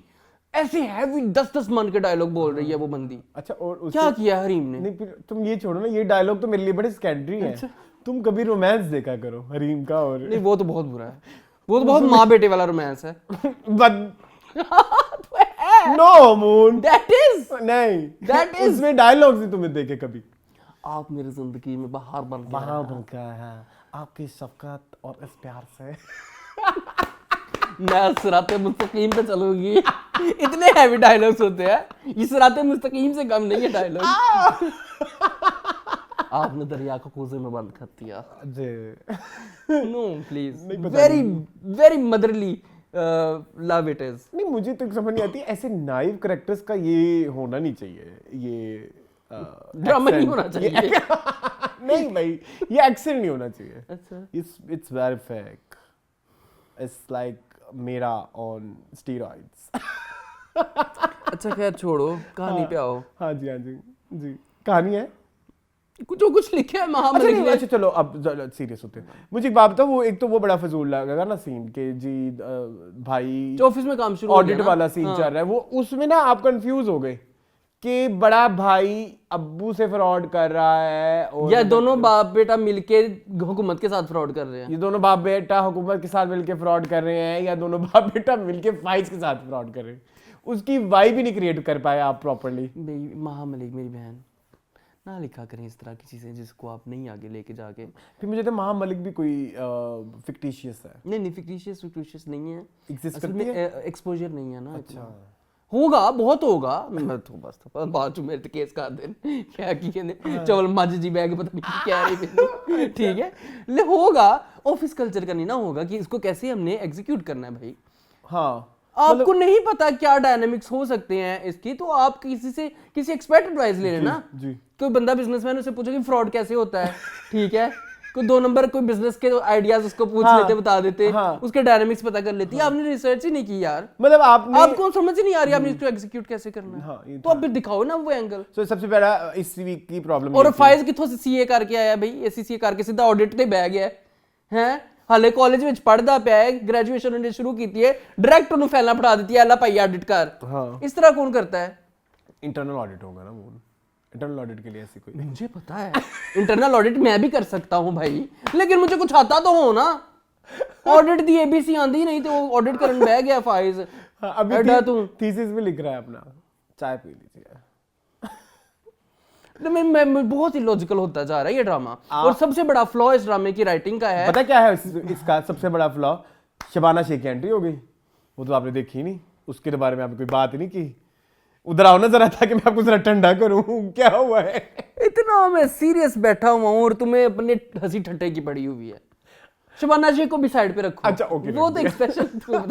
ऐसे हैवी 10-10 मन के डायलॉग बोल रही है वो बंदी। अच्छा और क्या किया हरीम ने? नहीं फिर तुम ये छोड़ो ना, ये डायलॉग तो मेरे लिए बड़े सेकेंडरी है। तुम कभी रोमांस देखा करो हरीम का। और नहीं वो तो बहुत बुरा है, वो तो बहुत माँ बेटे वाला रोमांस है। नो मून, दैट इज नहीं, उसमें डायलॉग्स ही तुमने देखे कभी? आप मेरी जिंदगी में बाहर बन गया है आपकी शफकत और इस प्यार से मैं सिराते मुस्तकीम पे चलूंगी। इतने हैवी डायलॉग्स होते हैं, ये सिराते मुस्तकीम से कम नहीं है डायलॉग। आपने दरिया को कोसे में बंद कर दिया। No please, very very motherly love it is. नहीं, मुझे तो समझ नहीं आती ऐसे नाइव कैरेक्टर्स का ये होना नहीं चाहिए, ये ड्रामा नहीं होना चाहिए। नहीं भाई, ये एक्सेंट नहीं होना चाहिए। अच्छा, it's very fake, it's like मेरा ऑन स्टीरॉइड्स। अच्छा खैर छोड़ो, कहानी पे आओ। हाँ जी, हाँ जी जी, कहानी है कुछ लिखे है महामलिक ने। अच्छा चलो अब सीरियस होते हैं। मुझे एक बात बताओ, वो एक तो वो बड़ा फजूल लगा ना सीन के जी, भाई जो ऑफिस में काम शुरू हो गया ऑडिट ना, वाला सीन चल रहा है, वो उसमें ना आप कंफ्यूज हो गए कि बड़ा भाई अब्बू से फ्रॉड कर रहा है और या दोनों बाप बेटा मिलके हुकूमत के साथ फ्रॉड कर रहे हैं। ये दोनों बाप बेटा हुकूमत के साथ मिलके फ्रॉड कर रहे हैं, या दोनों बाप बेटा मिलके फाइज के साथ फ्रॉड कर रहे हैं। उसकी वाइब भी नहीं क्रिएट कर पाए आप प्रॉपर्ली। महामलिक मेरी बहन, ना लिखा करें इस तरह की चीजें जिसको आप नहीं आगे लेके जाके। फिर मुझे तो महामलिक भी कोई फिक्टिशियस है। नहीं फिक्टिशियस नहीं है, एग्जिस्ट असल करती में है। एक्सपोजर नहीं है ना। अच्छा, होगा, बहुत होगा। मैं तो बस बात चो मेरे केस कर दे क्या की कहने चवल मज जी बैग पता नहीं क्या रही। ठीक है, ले होगा, ऑफिस कल्चर का नहीं ना होगा कि इसको कैसे हमने एग्जीक्यूट करना है भाई। हाँ, आपको नहीं पता क्या डायनामिक्स हो सकते हैं इसकी, तो आप किसी एक्सपर्ट एडवाइस ले लेना। जी। कोई बंदा बिजनेसमैन, उससे पूछो कि फ्रॉड कैसे होता है। ठीक है, कोई 2 नंबर कोई बिजनेस के आइडियाज उसको पूछ लेते, बता देते, उसके डायनामिक्स पता कर लेती। आपने रिसर्च ही नहीं की यार, मतलब आपको समझ ही नहीं आ रही आपने इसको एग्जीक्यूट कैसे करना है। तो आप फिर दिखाओ ना वो एंगल। तो सबसे पहला इस वीक की प्रॉब्लम और फाइज किथों से सीए करके आया भाई, एसीसीए करके सीधा ऑडिट ते बैग गया है। हाले कॉलेज ਵਿੱਚ पढ़दा ਪਿਆ है, ग्रेजुएशन उन्होंने शुरू की है, डायरेक्ट उन्हें फैलना पढ़ा देती है, अल्लाह भाई ऑडिट कर। हाँ, इस तरह कौन करता है? इंटरनल ऑडिट होगा ना वो, इंटरनल ऑडिट के लिए ऐसी कोई। मुझे पता है इंटरनल ऑडिट मैं भी कर सकता हूँ भाई, लेकिन मुझे कुछ आता तो हो ना। ऑडिट दी एबीसी आंदी नहीं तो ऑडिट करने बैठ गया फाइज। अभी तू थीसिस भी लिख रहा है अपना, चाय पी लीजिए। मैं बहुत ही लॉजिकल होता जा रहा है ये ड्रामा, और सबसे बड़ा फ्लॉ इस ड्रामे की राइटिंग का है। पता क्या है इसका सबसे बड़ा फ्लॉ? शबाना शेख की एंट्री हो गई, वो तो आपने देखी नहीं, उसके बारे में आपने कोई बात नहीं की। उधर आओ ना जरा, था कि मैं आपको जरा ठंडा करूं, क्या हुआ है? इतना मैं सीरियस बैठा हुआ हूं और तुम्हें अपने हंसी ठट्टे की पड़ी हुई है। शबाना शेख को भी साइड पे रखो। अच्छा ओके, वो तो एक स्पेशल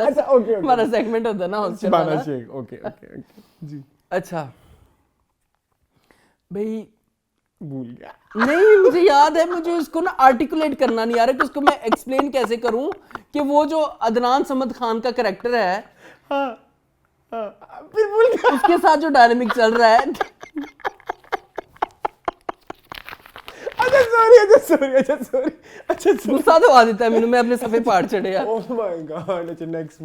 अच्छा ओके, हमारा सेगमेंट होता है ना शबाना शेख। ओके ओके जी। अच्छा भाई, भूल गया। नहीं मुझे याद है, मुझे उसको ना आर्टिकुलेट करना नहीं आ रहा कि उसको मैं एक्सप्लेन कैसे करूं कि वो जो अदनान समद खान का कैरेक्टर है, फिर भूल गया, उसके साथ जो डायनामिक चल रहा है। अच्छा गुस्सा तो आ देता है मैंने, मैं अपने सफे पाड़ चढ़े यार। Oh my God. अच्छा नेक्स्ट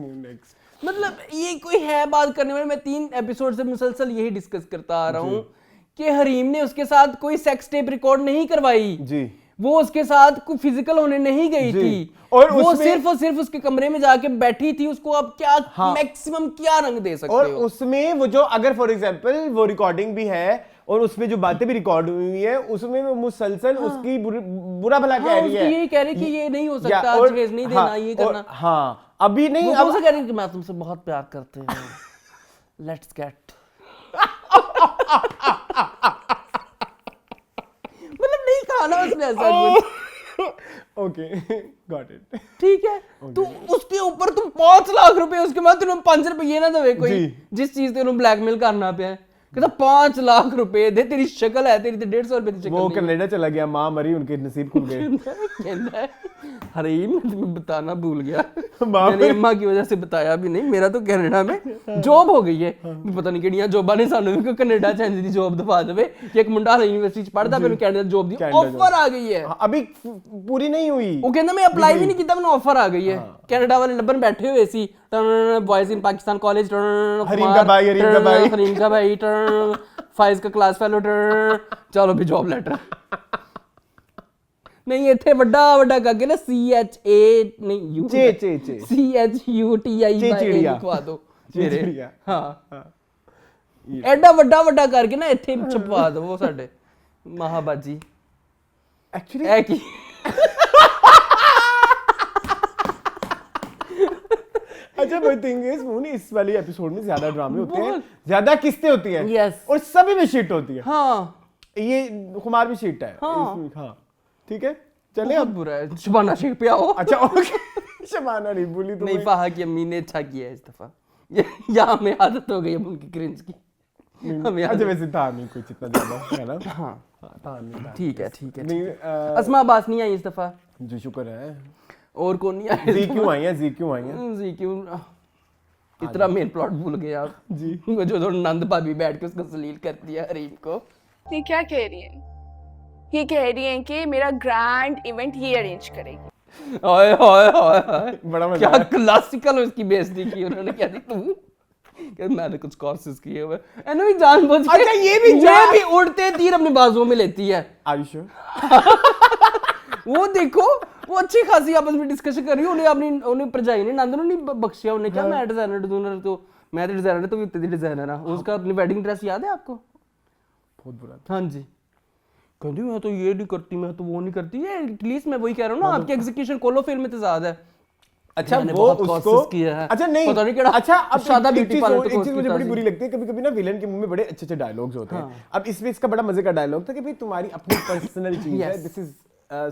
मतलब ये कोई है बात करने वाले। मैं 3 एपिसोड से मुसलसल यही डिस्कस करता आ रहा हूँ कि हरीम ने उसके साथ कोई सेक्स टेप रिकॉर्ड नहीं करवाई जी, वो उसके साथ कोई फिजिकल होने नहीं गई थी, और वो सिर्फ और सिर्फ उसके कमरे में जाके बैठी थी। उसको आप क्या मैक्सिमम क्या रंग दे सकते और हो? उसमें वो जो अगर फॉर एग्जांपल वो रिकॉर्डिंग भी है और उसमें जो बातें भी रिकॉर्ड हुई है, उसमें वो मुसलसल उसकी बुरा भला कह रही है, यही कह रही कि ये नहीं हो सकता, जहेज नहीं देना, ये करना। हाँ अभी नहीं, अब कह रही कि मैं तुमसे बहुत प्यार करती हूँ, लेट्स गेट। मतलब नहीं कहा ना उसने ऐसा कुछ। ओके गॉट इट, ठीक है। तो उसके ऊपर तुम 5 लाख रुपए, उसके बाद तुम्हें 5 रुपये ना दे कोई, जिस चीज से ब्लैकमेल करना पे है, कहता 5 लाख रुपए दे, तेरी शक्ल है तेरी तो 150 रुपए की शक्ल। वो कनाडा चला गया, माँ मरी, उनके नसीब खुल गए। हरीम तुम्हें बताना भूल गया, मैंने अम्मा की वजह से बताया भी नहीं। मेरा तो कनाडा में जॉब हो गई है, पता नहीं किहड़ियां जॉबां ने सानू भी कनाडा च दी जॉब दफा देवे कि एक मुंडा यूनिवर्सिटी च पढ़दा पे कनाडा जॉब दी ऑफर आ गई है, अभी पूरी नहीं हुई। वो कहंदा मैं अप्लाई भी नहीं किया, मैंने ऑफर आ गई है। कनाडा वाले लबन बैठे हुए सी, boys in Pakistan college, Hareem का भाई, फाइज का क्लास फेलो, चलो भी जॉब लेटर। नहीं इथे बड़ा बड़ा करके ना CHA नहीं यू CHUTI लिखवा दो मेरे। हाँ एडा बड़ा बड़ा करके ना इथे छपवा दो वो साडे महाबाजी। एक्चुअली है की अच्छा बट थिंग इज मून इस वाली एपिसोड में ज्यादा ड्रामे होते हैं, ज्यादा किस्तें होती हैं Yes. और सभी में शिट होती है। हाँ ये खुमार भी शिट है। हाँ ठीक है चले बहुत अब। बुरा है। शबाना शेख पे आओ। अच्छा ओके शबाना नहीं बोली तो नहीं, फहा की अम्मी ने अच्छा किया है इस दफा। यहाँ में आदत हो गई है उनकी क्रिंज की। हमें अच्छा वैसे था नहीं कुछ इतना ज्यादा है ना। हाँ था नहीं था। ठीक है नहीं अस्मा अब्बास नहीं आई इस दफा। जी शुक्र है। और कौन नहीं आया? जी क्यों आई है, जी क्यों आई है? जी क्यों इतना मेन प्लॉट भूल गए आप जी। वो जो नंद भाभी बैठ के उसको सलील करती है हरीम को। ये क्या कह रही है? ये कह रही है कि मेरा ग्रैंड इवेंट ये अरेंज करेगी। ओए ओए ओए बड़ा मजा क्या क्लासिकल उसकी बेइज्जती की उन्होंने। क्या दी तू कि मैंने कुछ कोर्सेज किए हुए एंड भी जानबूझ के। अच्छा ये भी उड़ते तीर अपने बाजुओं में लेती है। आयुष वो देखो वो अच्छी खासी आपस में डिस्कशन कर रही है। उन्हें भरजाई ने नंद नहीं बख्शिया। उन्हें क्या मैं डिजाइनर तो मैं तो डिजाइनर तो भी डिजाइनर हां। उसका अपनी वेडिंग ड्रेस याद है आपको? बहुत बुरा। हाँ जी कहती मैं तो ये नहीं करती, मैं तो वो नहीं करती। ये एटलीस्ट मैं वही कह रहा हूँ ना, आपकी एग्जीक्यूशन कोलो फिल्म में तजाद है। अच्छा वो उसको किया है। अच्छा नहीं पता नहीं केड़ा। अच्छा अब शादा ब्यूटी पार्लर एक चीज मुझे बड़ी बुरी लगती है कभी-कभी ना विलेन के मुंह में बड़े अच्छे-अच्छे डायलॉग्स होते हैं। अब इसमें इसका बड़ा मजे का डायलॉग था कि भाई तुम्हारी अपनी पर्सनल चीज है, दिस इज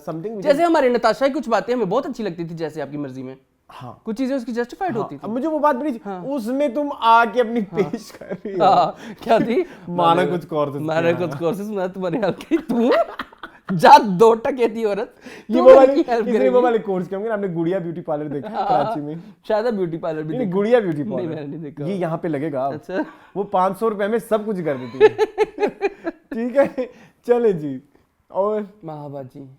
समथिंग। जैसे हमारे नताशा की कुछ बातें हमें बहुत अच्छी लगती थी, जैसे आपकी मर्जी में। हाँ कुछ चीजें उसकी जस्टिफाइड होती थी। अब मुझे वो बात बड़ी उसमें तुम आके अपनी पेश कर रही हो। क्या थी? माना कुछ कोर्सेस मैंने कुछ कोर्सेस मैं तुम्हारे हेल्प की। तू जा 2 टके थी औरत। ये वो वाले कोर्स के होंगे। आपने गुड़िया ब्यूटी पार्लर देखा है कराची में? शायद ब्यूटी पार्लर भी नहीं गुड़िया ब्यूटी नहीं, पार्लर मैंने नहीं देखा। ये यहाँ पे लगेगा। अच्छा वो 500 रुपए में सब कुछ कर देती है। ठीक है चले जी। और महाबाजी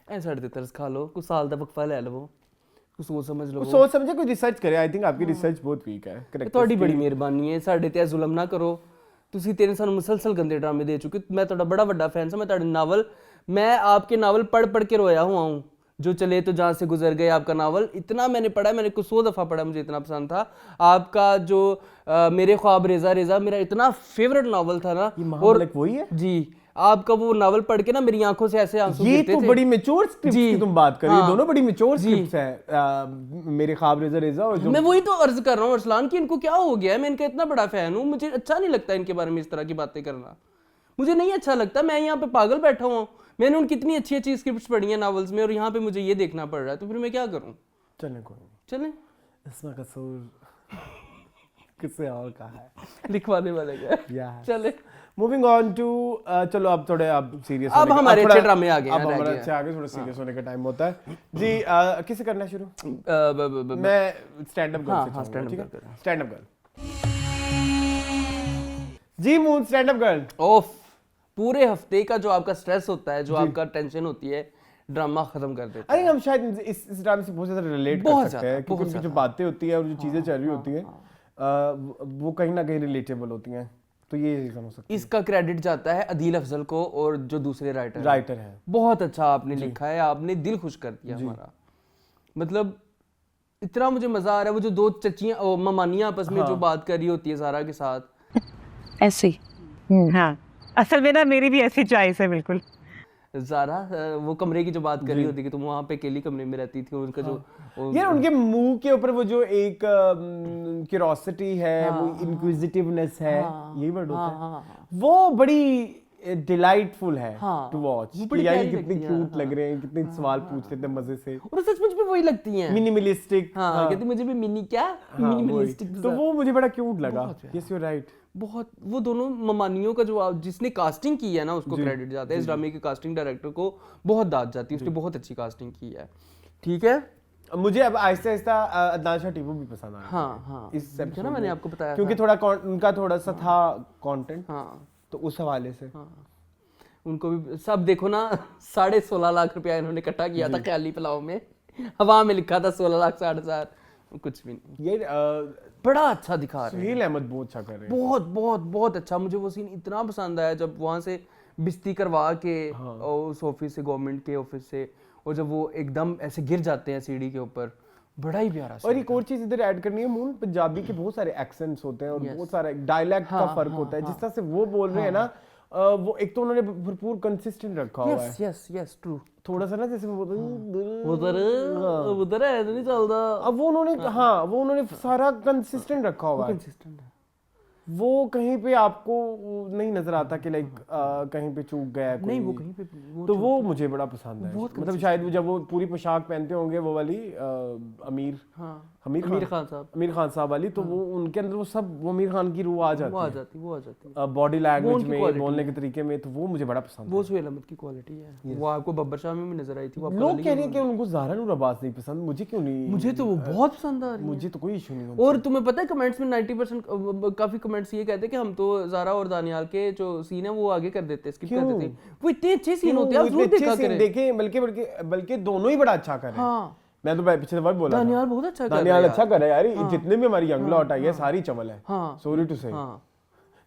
ऐ साढ़े ते तरस खा लो, कुछ साल दा वक्फा ले लो, कुछ सोच समझ लो। सोच समझे कोई रिसर्च करे। आई थिंक आपकी रिसर्च बहुत वीक है। करेक्ट ਤੁਹਾਡੀ ਬੜੀ ਮਿਹਰਬਾਨੀ ਹੈ। ਸਾਡੇ ਤੇ ਜ਼ੁਲਮ ਨਾ ਕਰੋ। ਤੁਸੀਂ ਤੇਰੇ ਸਾਨੂੰ ਮੁਸਲਸਲ ਗੰਦੇ ਡਰਾਮੇ ਦੇ ਚੁੱਕੇ। मैं ਤੁਹਾਡਾ बड़ा ਵੱਡਾ फैन था। मैं ਤੁਹਾਡੇ नावल मैं आपके नावल पढ़ के रोया हुआ हूँ। जो चले तो जहाँ से गुजर गए आपका नावल इतना मैंने पढ़ा, मैंने कुछ 100 दफ़ा पढ़ा, मुझे इतना पसंद था। आपका जो मेरे ख्वाब रेजा मेरा इतना फेवरेट नावल था ना। और वही है जी आपका वो नावल पढ़ के ना मेरी आंखों से ऐसे आंसू गिरते थे। ये तो बड़ी मैच्योर स्क्रिप्ट की तुम बात कर रही हो। दोनों बड़ी मैच्योर स्क्रिप्ट्स हैं। मेरे ख्वाब रेजा और जो मैं वही तो अर्ज कर रहा हूँ अरसलान कि इनको क्या हो गया है। मैं इनका इतना बड़ा फैन हूँ, मुझे अच्छा नहीं लगता इनके बारे में इस तरह की बातें करना। मुझे नहीं अच्छा लगता। मैं यहाँ पे पागल बैठा हुआ हूँ। मैंने उनकी इतनी अच्छी अच्छी स्क्रिप्ट्स पढ़ी हैं नावल्स में और यहाँ पे मुझे ये देखना पड़ रहा है, तो फिर मैं क्या करूँ? चलें कोई चलें इसमें कसूर किससे और का है? लिखवाने वाले का। चले मूविंग ऑन टू चलो अब थोड़े अब सीरियस अब हमारे अच्छे ड्रामे आ गए। अब हमारे अच्छे आगे थोड़ा सीरियस होने का टाइम होता है जी। किससे करना शुरू? मैं स्टैंड अप गर्ल से stand up girl ji. Moon stand up girl. ओफ पूरे हफ्ते का जो आपका स्ट्रेस होता है, जो आपका टेंशन होती है, ड्रामा खत्म कर देता है। अरे हम शायद इस ड्रामे से बहुत ज्यादा रिलेट कर सकते हैं क्योंकि उनकी जो बातें होती है और जो चीजें चल रही होती हैं वो कहीं ना कहीं रिलेटेबल होती हैं। तो ये रीजन हो सकता है। इसका क्रेडिट जाता है अदील अफजल को और जो दूसरे राइटर हैं। बहुत अच्छा आपने लिखा है, आपने दिल खुश कर दिया हमारा। मतलब इतना मुझे मजा आ रहा है। वो जो 2 चचियां ममानियां आपस में जो बात कर रही होती है ज़ारा के साथ ऐसे ही। हाँ असल में ना मेरी भी ऐसी चॉइस है बिल्कुल। ज़ारा वो कमरे की जो बात कर रही होती है कि तुम वहाँ पे अकेली कमरे में रहती थी। उनका जो यार उनके मुंह के ऊपर वो जो एक क्यूरोसिटी है, वो इंक्विजिटिवनेस है, यही वर्ड होता है, वो बड़ी डिलाइटफुल है टू वॉच। यार ये कितने क्यूट लग रहे हैं, कितने सवाल पूछते थे मजे से और सचमुच में वही लगती हैं। मिनिमलिस्टिक। कहती मुझे भी मिनी क्या मिनिमलिस्टिक, तो वो मुझे बड़ा क्यूट लगा। Yes you are right. बहुत वो दोनों ममानियों का जो जिसने कास्टिंग की है ना उसको क्रेडिट जाता है। इस ड्रामे के कास्टिंग डायरेक्टर को बहुत दाद जाती है। उसने बहुत अच्छी कास्टिंग की है। ठीक है मुझे अब आहिस्ता आहिस्ता अदनान शाह टीपू भी पसंद आ रहा है। हाँ इस एपिसोड ना मैंने आपको बताया क्योंकि थोड़ा उनका थोड़ा सा था कंटेंट। तो उस हवाले से उनको भी सब देखो ना 16.5 लाख रुपया इन्होंने इकट्ठा किया था ख्याली पुलाव में। हवा में लिखा था 16 लाख 7.5 कुछ भी नहीं। ये बड़ा अच्छा दिखा रहे हैं। सुहेल अहमद बहुत अच्छा कर रहे हैं। बहुत बहुत बहुत अच्छा। मुझे वो सीन इतना पसंद आया जब वहाँ से बिस्ती करवा के उस ऑफिस से, गवर्नमेंट के ऑफिस से, और जब वो एकदम ऐसे गिर जाते हैं सीढ़ी के ऊपर, बड़ा ही प्यारा। और एक और चीज इधर ऐड करनी है मून, पंजाबी के बहुत सारे एक्सेंट्स होते हैं और बहुत सारे डायलेक्ट का फर्क होता है। जिस तरह से वो बोल रहे हैं ना वो एक तो उन्होंने भरपूर कंसिस्टेंट रखा हुआ है। Yes true. थोड़ा सा ना जैसे वो उधर है तो नहीं चलता। अब वो उन्होंने सारा कंसिस्टेंट रखा हुआ है। कंसिस्टेंट है। वो कहीं पे आपको नहीं नजर आता कि लाइक कहीं पे चूक गया है कोई। नहीं वो कहीं पे तो वो मुझे बड़ा पसंद है। मतलब शायद वो जब वो पूरी पोशाक पहनते होंगे वो वाली आमिर खान साहब वाली, तो वो उनके अंदर वो आमिर खान की रूह आ जाती है बॉडी लैंग्वेज में, बोलने के तरीके में। तो वो मुझे बड़ा पसंद है। वो सुहेल अहमद की क्वालिटी है। वो आपको बब्बर शाह में भी नजर आई थी। लोग कह रहे हैं कि उनको ज़ारा नूर अब्बास नहीं पसंद, मुझे क्यों नहीं? मुझे तो वो बहुत पसंद आ रही है। मुझे तो कोई इशू नहीं है। और तुम्हें पता है कमेंट्स में 90% काफी कमेंट्स ये कहते हैं कि हम तो ज़ारा और दानियाल के जो सीन है वो आगे कर देते, स्किप कर देते। वो इतने अच्छे सीन होते हैं, आप जरूर देखा करें। देखें, बल्कि दोनों ही बड़ा अच्छा कर रहे हैं। हाँ मैं तो पिछले बार बोला दानियाल बहुत अच्छा कर रहा है। दानियाल अच्छा कर रहा है यार। जितने भी हमारी यंग लॉट आई है सारी चवल है। सॉरी टू से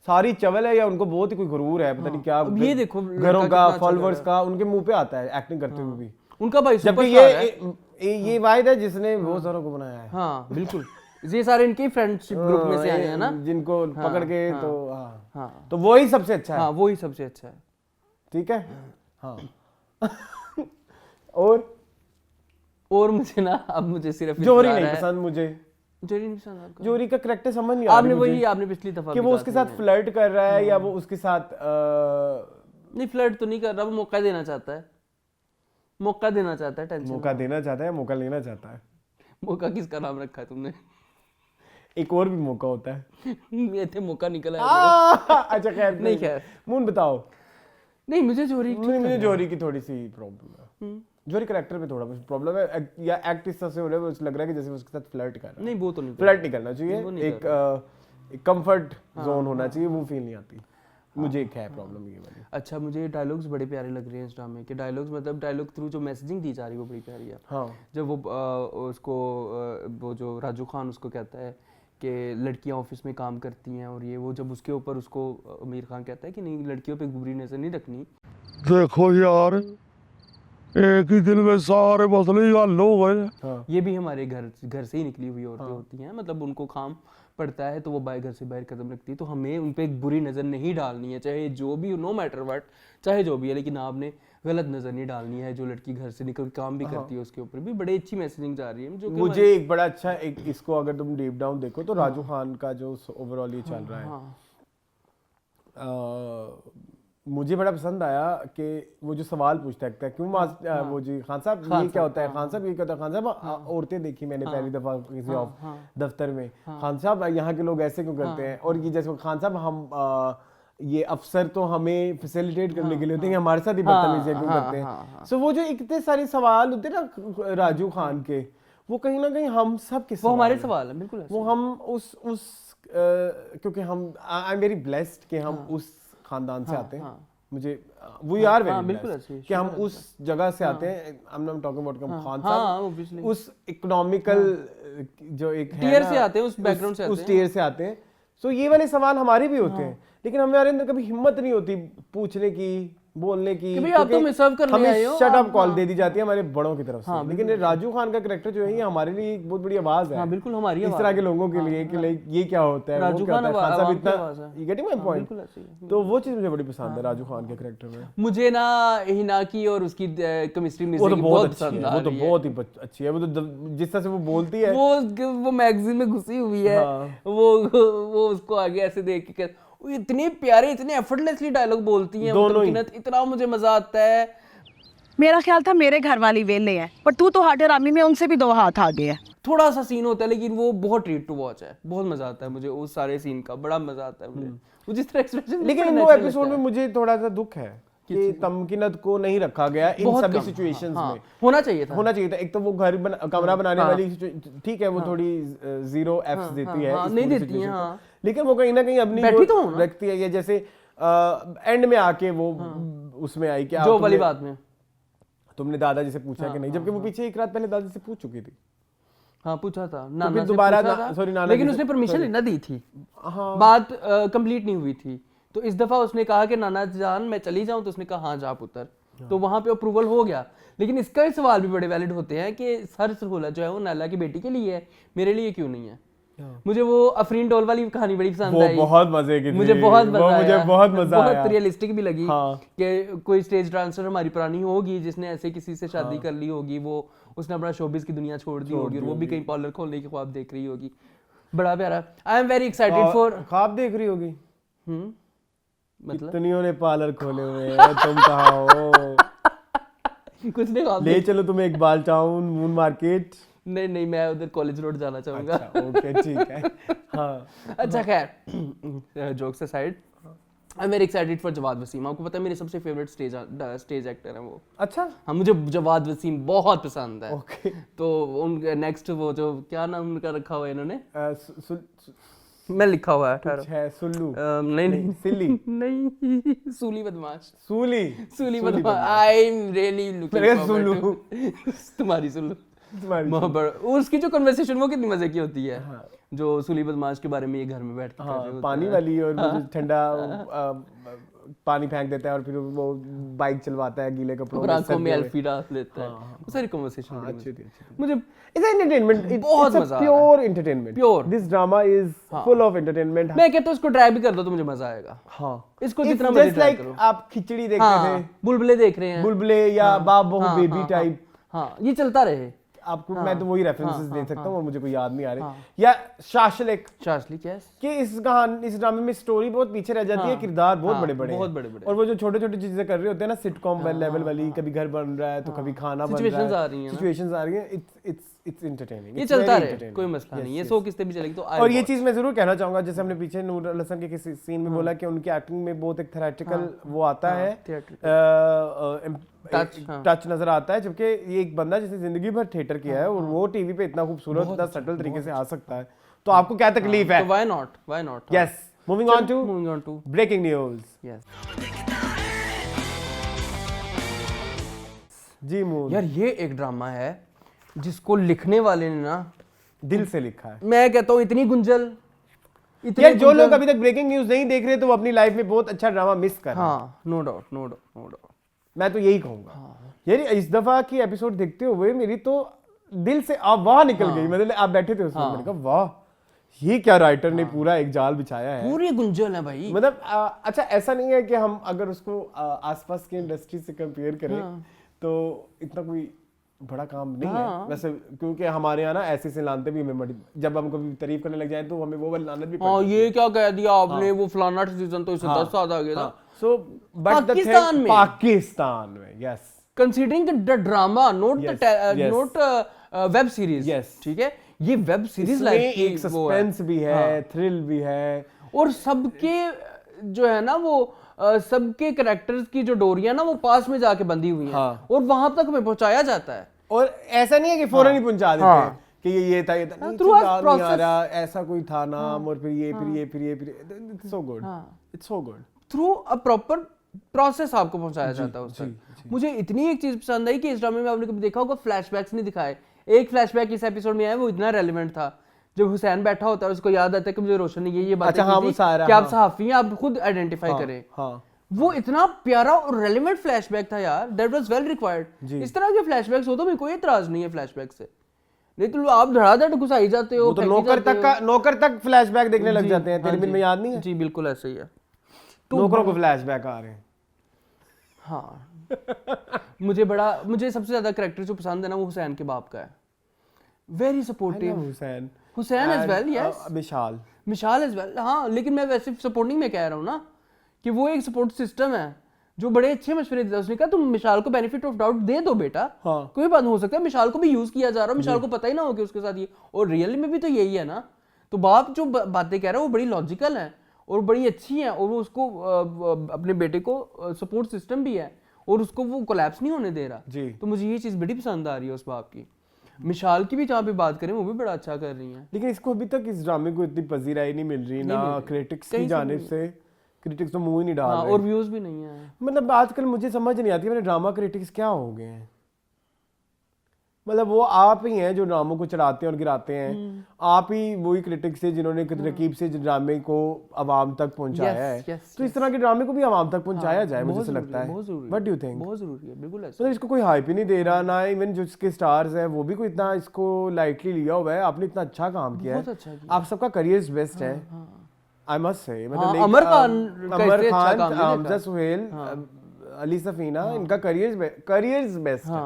सारी चवल है, या उनको बहुत ही कोई गुरूर है, पता नहीं क्या। ये देखो घरों का, फॉलोअर्स का उनके मुंह पे आता है एक्टिंग करते हुए भी उनका भाई। जबकि ये वाहिद है जिसने बहुत सारों को बनाया है। हाँ बिल्कुल, ये सारे इनके फ्रेंडशिप ग्रुप में से आए हैं ना, जिनको पकड़ के। तो वही सबसे अच्छा है। हाँ वही सबसे अच्छा है। ठीक है। हाँ और मुझे ना, अब मुझे सिर्फ जोहरी नहीं पसंद। मुझे जोहरी नहीं पसंद आपको? जोहरी का कैरेक्टर समझ नहीं आ रहा। आपने पिछली दफा कि वो उसके साथ फ्लर्ट कर रहा है या वो उसके साथ नहीं फ्लर्ट तो नहीं कर रहा, वो मौका देना चाहता है। टेंशन मौका देना चाहता है, मौका लेना चाहता है। मौका किसका नाम रखा है तुमने? एक और भी मौका होता है। ये थे मौका निकला है। अच्छा खैर नहीं, खैर मून बताओ। नहीं मुझे जोहरी की थोड़ी सी प्रॉब्लम है। जोहरी कैरेक्टर पे थोड़ा प्रॉब्लम है, या एक्ट इस तरह से हो रहा है, लग रहा है कि जैसे उसके साथ फ्लर्ट कर रहा है। नहीं वो तो नहीं, फ्लर्ट नहीं करना चाहिए। एक कंफर्ट जोन होना चाहिए, वो फील नहीं आती मुझे। एक है प्रॉब्लम ये वाली। अच्छा मुझे डायलॉग्स बड़े प्यारे लग रहे हैं इस ड्रामे के। डायलॉग्स मतलब डायलॉग थ्रू जो मैसेजिंग दी जा रही है वो बड़ी प्यारी है। हाँ जब वो उसको वो जो राजू खान उसको कहता है कि लड़कियां ऑफिस में काम करती हैं और ये वो, जब उसके ऊपर उसको आमिर खान कहता है कि नहीं लड़कियों पे बुरी नजर नहीं रखनी। देखो यार, एक ही दिन में सारे मसले हल हो गए। हाँ। ये भी हमारे घर से ही निकली हुई औरतें होती हैं, मतलब उनको काम पड़ता है तो वो घर से बाहर कदम रखती है। तो हमें उन पे एक बुरी नज़र नहीं डालनी है, चाहे जो भी, नो मैटर व्हाट, चाहे जो भी है, लेकिन आपने गलत नज़र नहीं डालनी है। जो लड़की घर से निकल काम भी करती है उसके ऊपर भी बड़ी अच्छी मैसेजिंग जा रही है। जो मुझे एक बड़ा अच्छा इसको अगर तुम डीप डाउन देखो तो राजू खान का जो ओवरऑल ये चल रहा है, मुझे बड़ा पसंद आया कि वो जो सवाल पूछता है क्यों वो जी खान साहब ये क्या होता है, खान साहब ये क्या होता है, खान साहब औरतें देखी मैंने पहली दफा किसी दफ्तर में, खान साहब यहाँ के लोग ऐसे क्यों करते हैं, और ये जैसे खान साहब हम ये अफसर तो हमें फैसिलिटेट करने के लिए होते हैं, हमारे साथ ही बदतमीजी क्यों करते हैं। सो वो जो इतने सारे सवाल होते हैं ना राजू खान के, वो कहीं ना कहीं हम सब के वो हमारे सवाल है। बिल्कुल वो हम उस क्योंकि हम आई एम वेरी ब्लेस्ड कि हम उस खानदान से आते हैं। मुझे वी आर वेरी ब्लेस्ड कि हम उस जगह से आते हैं। I am not talking about Khan साहब, उस इकोनॉमिकल जो एक टियर से आते हैं, उस बैकग्राउंड से आते हैं, उस टियर से आते हैं। सो ये वाले सवाल हमारे भी होते हैं, लेकिन हमारे अंदर कभी हिम्मत नहीं होती पूछने की, बोलने की, हमें शट अप कॉल दे दी जाती है हमारे बड़ों की तरफ से। लेकिन राजू खान का कैरेक्टर जो है ये हमारे लिए एक बहुत बड़ी आवाज है। बिल्कुल हमारी इस तरह के लोगों के लिए कि लाइक ये क्या होता है, राजू खान साहब इतना, यू गेटिंग माय पॉइंट। तो वो चीज मुझे बड़ी पसंद है राजू खान के कैरेक्टर में। मुझे ना हिना की और उसकी केमिस्ट्री मिर्जा की बहुत पसंद है। वो तो बहुत ही अच्छी है। वो तो जिस तरह से वो बोलती है, वो मैगजीन में घुसी हुई है, वो उसको आगे ऐसे देख के इतने प्यारे, इतने एफर्टलेसली डायलॉग बोलती हैं दोनों, इतना मुझे मजा आता है। मेरा ख्याल था मेरे घर वाली वेले है, पर तू तो हाटे रामी में उनसे भी 2 हाथ आगे है। थोड़ा सा सीन होता है लेकिन वो बहुत ट्रीट टू वॉच है, बहुत मजा आता है मुझे उस सारे सीन का, बड़ा मजा आता है मुझे जिस तरह एक्सप्रेशन। लेकिन इन 2 एपिसोड में मुझे थोड़ा सा दुख है कि तमकीनत को नहीं रखा गया इन सभी सिचुएशंस में। होना चाहिए था। एक तो वो घर कमरा बनाने वाली ठीक है, वो थोड़ी 0 एफ्स देती है, नहीं देती है, लेकिन वो कहीं ना कहीं अपनी रखती है। ये जैसे एंड में आके वो उसमें आई क्या जो वाली बात में तुमने दादाजी से पूछा कि नहीं, जबकि वो पीछे एक रात पहले दादाजी से पूछ चुकी थी। हाँ पूछा था, नाना दोबारा नाना, लेकिन उसने परमिशन लेना दी थी, बात कंप्लीट नहीं हुई थी। तो इस दफा उसने कहा कि नाना जान मैं चली जाऊं, तो उसने कहा हाँ जा पुत्र, तो वहां पे अप्रूवल हो गया। लेकिन इसका सवाल भी बड़े वैलिड होते हैं कि हर सहूलत जो है वो नाला की बेटी के लिए है, मेरे लिए क्यों नहीं है। मुझे वो अफरीन टोल वाली कहानी बड़ी पसंद वो आई, बहुत मजे की थी, मुझे बहुत वो मजा आया, मुझे बहुत मजा आया, बहुत रियलिस्टिक भी लगी हाँ। कि कोई स्टेज डांसर हमारी पुरानी होगी जिसने ऐसे किसी से शादी कर ली होगी, वो उसने अपना शोबिस की दुनिया छोड़ दी होगी और वो भी कहीं पार्लर खोलने के ख्वाब देख रही होगी। बड़ा प्यारा। आई एम वेरी एक्साइटेड फॉर। ख्वाब देख रही होगी, मतलब कितनियों ने पार्लर खोले हुए हैं, तुम कहाँ हो? कुछ नहीं ख्वाब ले चलो तुम्हें इकबाल टाउन, मून मार्केट। नहीं, मैं उधर कॉलेज रोड जाना चाहूंगा। अच्छा, ओके ठीक है। हाँ अच्छा खैर, jokes aside, I am very excited for Jawad Waseem. आपको पता है मेरे सबसे फेवरेट स्टेज एक्टर हैं वो। अच्छा, हाँ, मुझे जवाद वसीम बहुत पसंद है। ओके। तो उन नेक्स्ट वो जो क्या नाम उनका रखा हुआ है इन्होंने, मैं लिखा हुआ है कुछ है सुल्लू, नहीं सिल्ली, नहीं, सूली बदमाश, सूली बदमाश। I am really looking Sulu, तुम्हारी सुल्लू उसकी जो कन्वर्सेशन वो कितनी मजे की होती है। हाँ। जो सूली बदमाश के बारे में ये घर में बैठ के कर रहे होते पानी हैं। वाली, और वो ठंडा पानी फेंक देता है और फिर वो बाइक चलवाता है गीले कपड़ों में, आंखों में एल्फी डाल लेता है। वो सारी कन्वर्सेशन अच्छी थी। मुझे इट्स एंटरटेनमेंट, बहुत मजा, pure entertainment, pure. This drama is full of entertainment. मैं कहता हूँ इसको ड्रैग भी कर दो तो मुझे मजा आएगा। हाँ, इसको जितना मर्जी ड्रैग करो। आप खिचड़ी देख रहे थे, बुलबुले देख रहे हैं, बुलबुले या बाप बहू बेबी टाइप, हाँ ये चलता रहे। आपको मैं तो वही रेफरेंसेस दे सकता हूँ, मुझे कोई याद नहीं आ रही। या शाशलिक कि इस ड्रामे में स्टोरी बहुत पीछे रह जाती है, किरदार बहुत बड़े-बड़े, और वो जो छोटे-छोटे चीजें कर रहे होते हैं ना, सिटकॉम लेवल वाली, कभी घर बन रहा है तो कभी खाना बन रहा है, सिचुएशंस आ रही हैं, इट्स एंटरटेनिंग, ये चलता रहे, कोई मसला नहीं, ये 100 किस्तें भी चलेगी तो। और ये चीज मैं जरूर कहना चाहूंगा, जैसे हमने पीछे नूर अल हसन के किसी सीन में बोला कि उनकी एक्टिंग में बहुत एक थेरेटिकल वो आता है, टच नजर आता है, जबकि ये एक बंदा जिसने जिंदगी भर थिएटर किया है और वो टीवी पे इतना खूबसूरत, इतना सटल तरीके से आ सकता है, तो आपको क्या तकलीफ है? Why not. Yes, moving on to breaking news. Yes जी मून यार, ये एक ड्रामा है जिसको लिखने वाले ने ना दिल से लिखा है। मैं कहता हूँ इतनी गुंजल, यार जो लोग अभी तक ब्रेकिंग न्यूज़ नहीं देख रहे तो वो अपनी लाइफ में बहुत अच्छा ड्रामा मिस कर रहे हैं। हाँ, नो डाउट। मैं तो यही कहूंगा यार, इस दफा की एपिसोड देखते हुए मेरी तो दिल से वाह निकल गई। मतलब आप बैठे थे उसमें, मैंने कहा वाह, ये क्या राइटर ने पूरा एक जाल बिछाया है, पूरी गुंजल है भाई। मतलब अच्छा, ऐसा नहीं है कि हम अगर उसको आसपास की इंडस्ट्री से कंपेयर करें तो इतना कोई बड़ा काम नहीं है वैसे, क्योंकि हमारे यहाँ ना ऐसे से लानते भी हमें, जब हम कभी तारीफ करने लग जाए तो हमें वो वाली लानत भी पड़ती है। ये क्या कह दिया आपने, वो फलाना सीजन तो इससे 10 साल आगे था। सो बट पाकिस्तान में yes, considering the drama, not web series, ठीक है, ये वेब सीरीज लाइक एक सस्पेंस भी है, थ्रिल भी है, और सबके जो है ना वो सबके कैरेक्टर्स की जो डोरियां ना वो पास में जाके बंधी हुई हैं, और वहां तक हमें पहुंचाया जाता है। और ऐसा नहीं है कि फौरन ही पहुंचा देते हैं कि ये था, नहीं आ रहा, ऐसा कोई था नाम, और फिर ये it's so good through a proper process आपको पहुंचाया जाता है उससे। मुझे इतनी एक चीज पसंद आई कि इस ड्रामे में आपने कभी देखा होगा फ्लैशबैक्स नहीं दिखाए। एक फ्लैशबैक इस एपिसोड में आया, वो इतना रेलेवेंट था, जब हुसैन बैठा होता है उसको याद आता है कि मुझे रोशन ने ये बातें की थी कि आप सहाफी हैं, आप खुद आइडेंटिफाई करें। वो इतना प्यारा और रेलेवेंट फ्लैशबैक था यार, दैट वाज वेल रिक्वायर्ड। इस तरह के फ्लैशबैक्स हो तो मेरे कोई एतराज नहीं है फ्लैशबैक से, नहीं तो आप धड़ाधड़ घुसाई जाते हो, तो नौकर तक फ्लैशबैक देखने लग जाते हैं। तेरे दिन में याद नहीं है? जी बिल्कुल ऐसे ही है, नौकरों को फ्लैशबैक आ रहे हैं। हाँ मुझे सबसे ज्यादा कैरेक्टर जो पसंद है ना वो हुसैन के बाप का है, very supportive. Hussain as well, yes, Mishal as well. हाँ, लेकिन मैं वैसे सपोर्टिंग में कह रहा हूँ ना कि वो एक सपोर्ट सिस्टम है जो बड़े अच्छे मशवरे देता है। उसने कहा तुम मिशाल को बेनिफिट ऑफ डाउट दे दो बेटा, कोई बात हो सकता है मिशाल को भी यूज किया जा रहा है, मिशाल को पता ही ना हो कि उसके साथ ये, और रियल में भी तो यही है ना। तो बाप जो बातें कह रहा है वो बड़ी लॉजिकल है और बड़ी अच्छी है, और वो उसको अपने बेटे को सपोर्ट सिस्टम भी है, और उसको वो कोलैप्स नहीं होने दे रहा। तो मुझे ये चीज बड़ी पसंद आ रही है उस बाप की। मिशाल की भी जहाँ पे बात करें वो भी बड़ा अच्छा कर रही हैं, लेकिन इसको अभी तक इस ड्रामे को इतनी पजीराई नहीं मिल रही ना क्रिटिक्स की जानिब से। क्रिटिक्स तो मुंह ही नहीं डाल रहे, और व्यूज भी नहीं है। मतलब आजकल मुझे समझ नहीं आती, मेरे ड्रामा क्रिटिक्स क्या हो गए हैं। मतलब वो आप ही हैं जो ड्रामों को चढ़ाते हैं और गिराते हैं, आप ही वही क्रिटिक्स थे जिन्होंने तरकीब से ड्रामे को आवाम तक पहुंचाया है। तो इस तरह के ड्रामे को भी आवाम तक पहुंचाया जाए, मुझे ऐसा लगता है। What do you think? बहुत जरूरी है, बिल्कुल ऐसा। मतलब इसको कोई हाइप ही नहीं दे रहा, ना इवन जो इसके स्टार्स हैं वो भी कोई इतना इसको लाइटली लिया हुआ है। आपने इतना अच्छा काम किया है, आप सबका करियर्स बेस्ट है, आई मस्ट से। मतलब अमर खान, हमजा सुहेल, अली सफीना, इनका करियर्स बेस्ट है।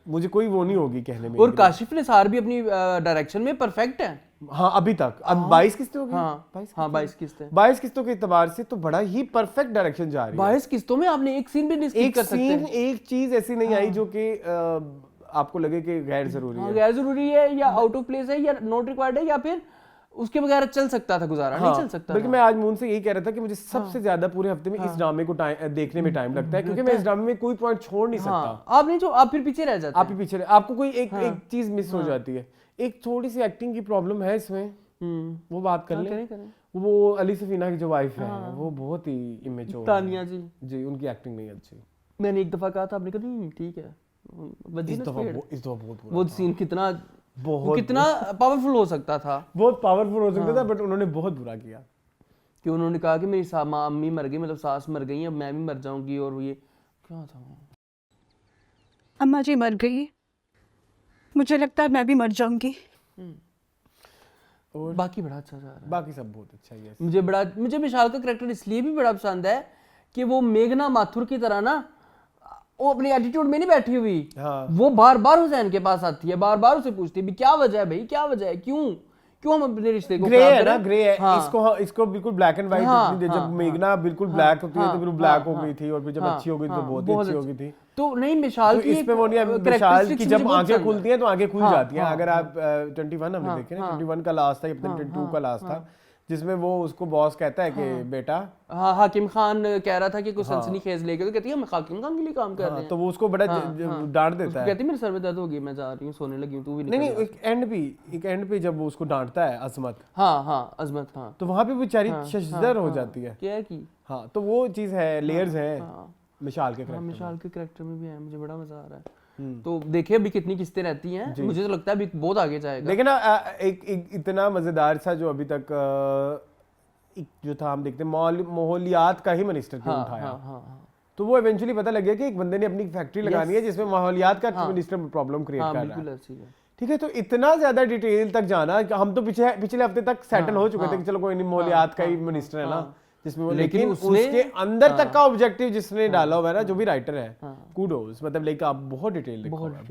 मुझे कोई वो नहीं होगी कहने में। और काशिफ निसार भी अपनी डायरेक्शन में परफेक्ट है। हाँ अभी तक। अब 22 किस्तों की, 22 किस्तें, 22 किस्तों के एतबार से तो बड़ा ही परफेक्ट डायरेक्शन जा रही है। 22 किस्तों में आपने एक सीन भी नहीं स्किप कर सकते। एक सीन, एक चीज ऐसी नहीं आई जो कि आपको लगे कि गैर जरूरी है। गैर जरूरी है या आउट ऑफ प्लेस है या नॉट रिक्वायर्ड है या फिर उसके बगैर चल सकता था, गुजारा नहीं चल सकता। बल्कि मैं आज मून से यही कह रहा था कि मुझे सबसे ज्यादा पूरे हफ्ते में इस ड्रामे को देखने में टाइम लगता है, क्योंकि मैं इस ड्रामे में कोई पॉइंट छोड़ नहीं सकता। आप नहीं, जो आप फिर पीछे रह जाते हैं। आप ही पीछे आपको कोई एक चीज मिस हो जाती है। एक थोड़ी सी एक्टिंग की प्रॉब्लम है इसमें, वो बात कर लें। वो अली सफीना की जो वाइफ है वो बहुत ही इमेच्योर, तानिया जी, उनकी एक्टिंग नहीं अच्छी। मैंने एक दफा कहा था, आपने कहा नहीं ठीक है। इस दफा बहुत वो सीन कितना पावरफुल हो सकता था, बहुत पावरफुल हो सकता था, बट उन्होंने बहुत बुरा किया। कि उन्होंने कहा कि मेरी अम्मी मर गई, मतलब सास मर गई, अब मैं भी मर जाऊंगी। और ये क्या था, अम्मा जी मर गई, मुझे लगता है मैं भी मर जाऊंगी। और बाकी बड़ा अच्छा जा रहा है, बाकी सब बहुत अच्छा है। मुझे विशाल का करैक्टर इसलिए भी बड़ा पसंद है कि वो मेघना माथुर की तरह ना, वो अपनी एटीट्यूड में नहीं बैठी हुई। वो बार बार हुसैन के पास आती है, बार बार उसे पूछती है क्या वजह है भाई, क्या वजह है, क्यों हम अपने रिश्ते को ग्रे है ना, ग्रे है। इसको बिल्कुल ब्लैक एंड व्हाइट। जब मेघना बिल्कुल ब्लैक होती है तो बिल्कुल ब्लैक हो गई थी, और फिर जब अच्छी हो गई तो बहुत अच्छी हो गई थी। तो नहीं, विशाल की इसमें वो नहीं है। विशाल की जब आंखें खुलती हैं तो आंखें खुल जाती हैं। अगर आप 21 हमने देखे ना, 21 का लास्ट था, 22 का लास्ट था, जिसमें वो उसको बॉस कहता है कि बेटा, हाकिम खान कह रहा था कि कुछ सनसनीखेज लेके, तो कहती है हम हाकिम खान के लिए काम कर रहे हैं। तो वो उसको बड़ा डांट देता है, कहती मेरे सर में दर्द हो गई, मैं जा रही हूँ, सोने लगी हूँ, तू भी नहीं। एक एंड पे जब वो उसको डांटता है अजमत, अजमत, तो वहां पे बेचारी शशदर हो जाती है। क्या की? तो वो चीज है, लेयर्स हैं मिशाल के कैरेक्टर में भी है। मुझे बड़ा मजा आ रहा है। तो देखिए अभी कितनी किस्तें रहती हैं, मुझे तो लगता है अभी बहुत आगे जाएगा। देखिए ना, एक इतना मजेदार सा जो अभी तक जो था, हम देखते माहौलियात का ही मिनिस्टर क्यों उठाया। तो वो इवेंचुअली पता लग गया कि एक बंदे ने अपनी फैक्ट्री लगानी है जिसमें माहौलियात का मिनिस्टर प्रॉब्लम क्रिएट कर रहा है। ठीक है, तो इतना ज्यादा डिटेल तक जाना, हम तो पिछले हफ्ते तक सेटल हो चुके थे कि चलो कोई नहीं, माहौलियात का ही मिनिस्टर है ना जिसमें, लेकिन उसके अंदर तक का ऑब्जेक्टिव जिसने डाला हुआ है ना, जो भी राइटर है, कूडोस। मतलब लाइक आप बहुत डिटेल लिखा हुआ है,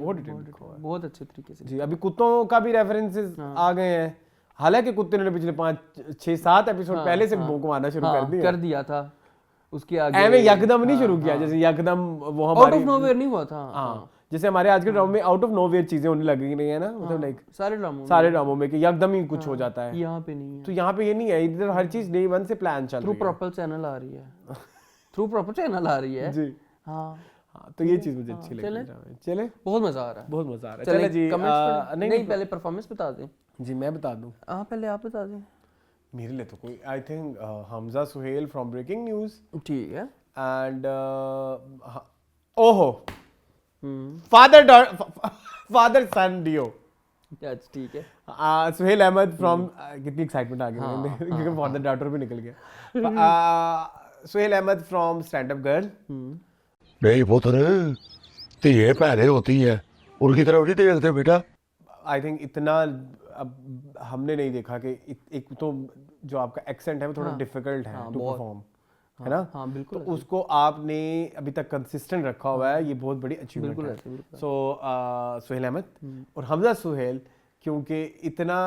बहुत अच्छे तरीके से जी। अभी कुत्तों का भी रेफरेंसेस आ गए हैं, हालांकि कुत्ते ने पिछले 5-6-7 एपिसोड पहले से भौंकवाना शुरू कर दिया था। उसके आगे यकदम नहीं शुरू किया, जैसे यकदम वो हमारी आउट ऑफ नोवेयर नहीं हुआ था। जैसे हमारे आज के ड्रामों में आउट ऑफ नोवेयर चीजें होने लगी नहीं है ना, मतलब लाइक सारे ड्रामों में कि एकदम ही कुछ हो जाता है। यहाँ पे नहीं है, तो यहाँ पे ये नहीं है, इधर हर चीज डे 1 से प्लान चल रही है, थ्रू प्रॉपर चैनल आ रही है जी। तो ये चीज मुझे अच्छी लगी। चले, बहुत मजा आ रहा है। चले जी, नहीं पहले परफॉर्मेंस बता दें जी। मैं बता दूं? पहले आप बता दें। मेरे लिए तो कोई, I think Hamza Suhail from breaking news, ठीक है, एंड ओहो फादर सन डियो, ठीक है। सुहेल अहमद फ्रॉम, कितनी एक्साइटमेंट आ गई क्योंकि फादर डॉटर भी निकल गया। Suhail Ahmed from stand up girl. नहीं पुत्र, तो ये पहले होती है, उनकी तरफ नहीं देखते बेटा। आई थिंक इतना अब हमने नहीं देखा कि एक तो जो आपका एक्सेंट है वो थोड़ा डिफिकल्ट है टू परफॉर्म, है ना? बिल्कुल। तो उसको आपने अभी तक कंसिस्टेंट रखा हुआ है, ये बहुत बड़ी अचीवमेंट है। सो सुहेल अहमद और हमजा सुहेल, क्योंकि इतना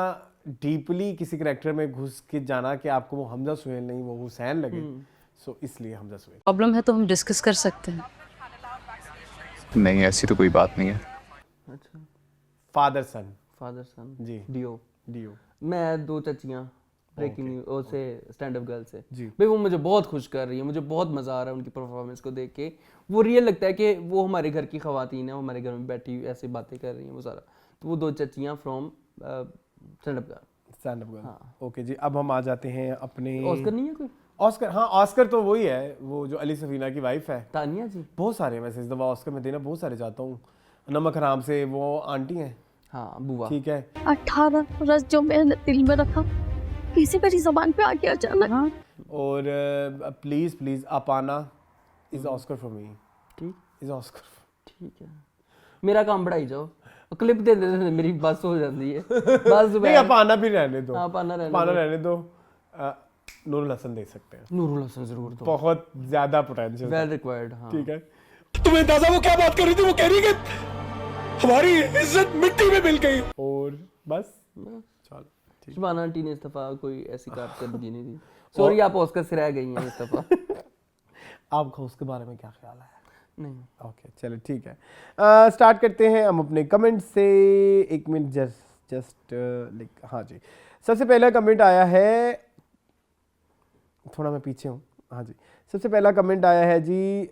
डीपली किसी कैरेक्टर में घुस के जाना कि आपको वो हमजा सुहेल नहीं वो हुसैन लगे, सो इसलिए हमजा सुहेल। प्रॉब्लम है तो हम डिस्कस कर सकते हैं। नहीं, ऐसी तो कोई बात नहीं है। अच्छा, फादर सन जी, डियो। मैं 2 चचियां ब्रेकिंग न्यूज से स्टैंड अप गर्ल से जी, भाई वो मुझे बहुत खुश कर रही है, मुझे बहुत मजा आ रहा है उनकी परफॉर्मेंस को देख के। वो रियल लगता है कि वो हमारे घर की खवातीन है, वो हमारे घर में बैठी ऐसे बातें कर रही हैं वो सारा। तो वो 2 चचियां from stand up girl. Okay ji, अब हम आ जाते हैं अपने। ऑस्कर नहीं है कोई? ऑस्कर, हाँ ऑस्कर तो वही है, वो जो अली सफीना की वाइफ है, तानिया जी। बहुत सारे मैसेज दबा ऑस्कर में देना बहुत सारे चाहता हूँ। नमक हराम से वो आंटी हैं, हाँ बुआ, ठीक है। 18 रस जो मैंने दिल में रखा किसी मेरी जबान पे आ गया अचानक। और प्लीज प्लीज अपाना इज ऑस्कर फॉर मी, ठीक इज ऑस्कर, ठीक है। मेरा काम बढ़ाई जाओ, क्लिप दे देते मेरी बस हो जाती है बस। नहीं अपाना भी रहने दो, अपाना रहने दो। नूरुल हसन दे सकते हैं, नूरुल हसन जरूर दो, बहुत ज्यादा पोटेंशियल, वेल रिक्वायर्ड। हाँ ठीक है। तुम्हें अंदाजा वो क्या बात कर रही थी? वो कह रही कि हमारी इज्जत मिट्टी में मिल गई। और बस चलो ठीक। शबाना आंटी ने इस्तीफा कोई ऐसी कारकर्दगी नहीं दी। सॉरी आप ऑस्कर से रह गई हैं इस्तीफा। आपका उसके बारे में क्या ख्याल है? नहीं, ओके चलो ठीक है। स्टार्ट करते हैं हम अपने कमेंट से। एक मिनट जस्ट हाँ जी, सबसे पहला कमेंट आया है, थोड़ा मैं पीछे हूँ, हाँ जी। सबसे पहला कमेंट आया है जी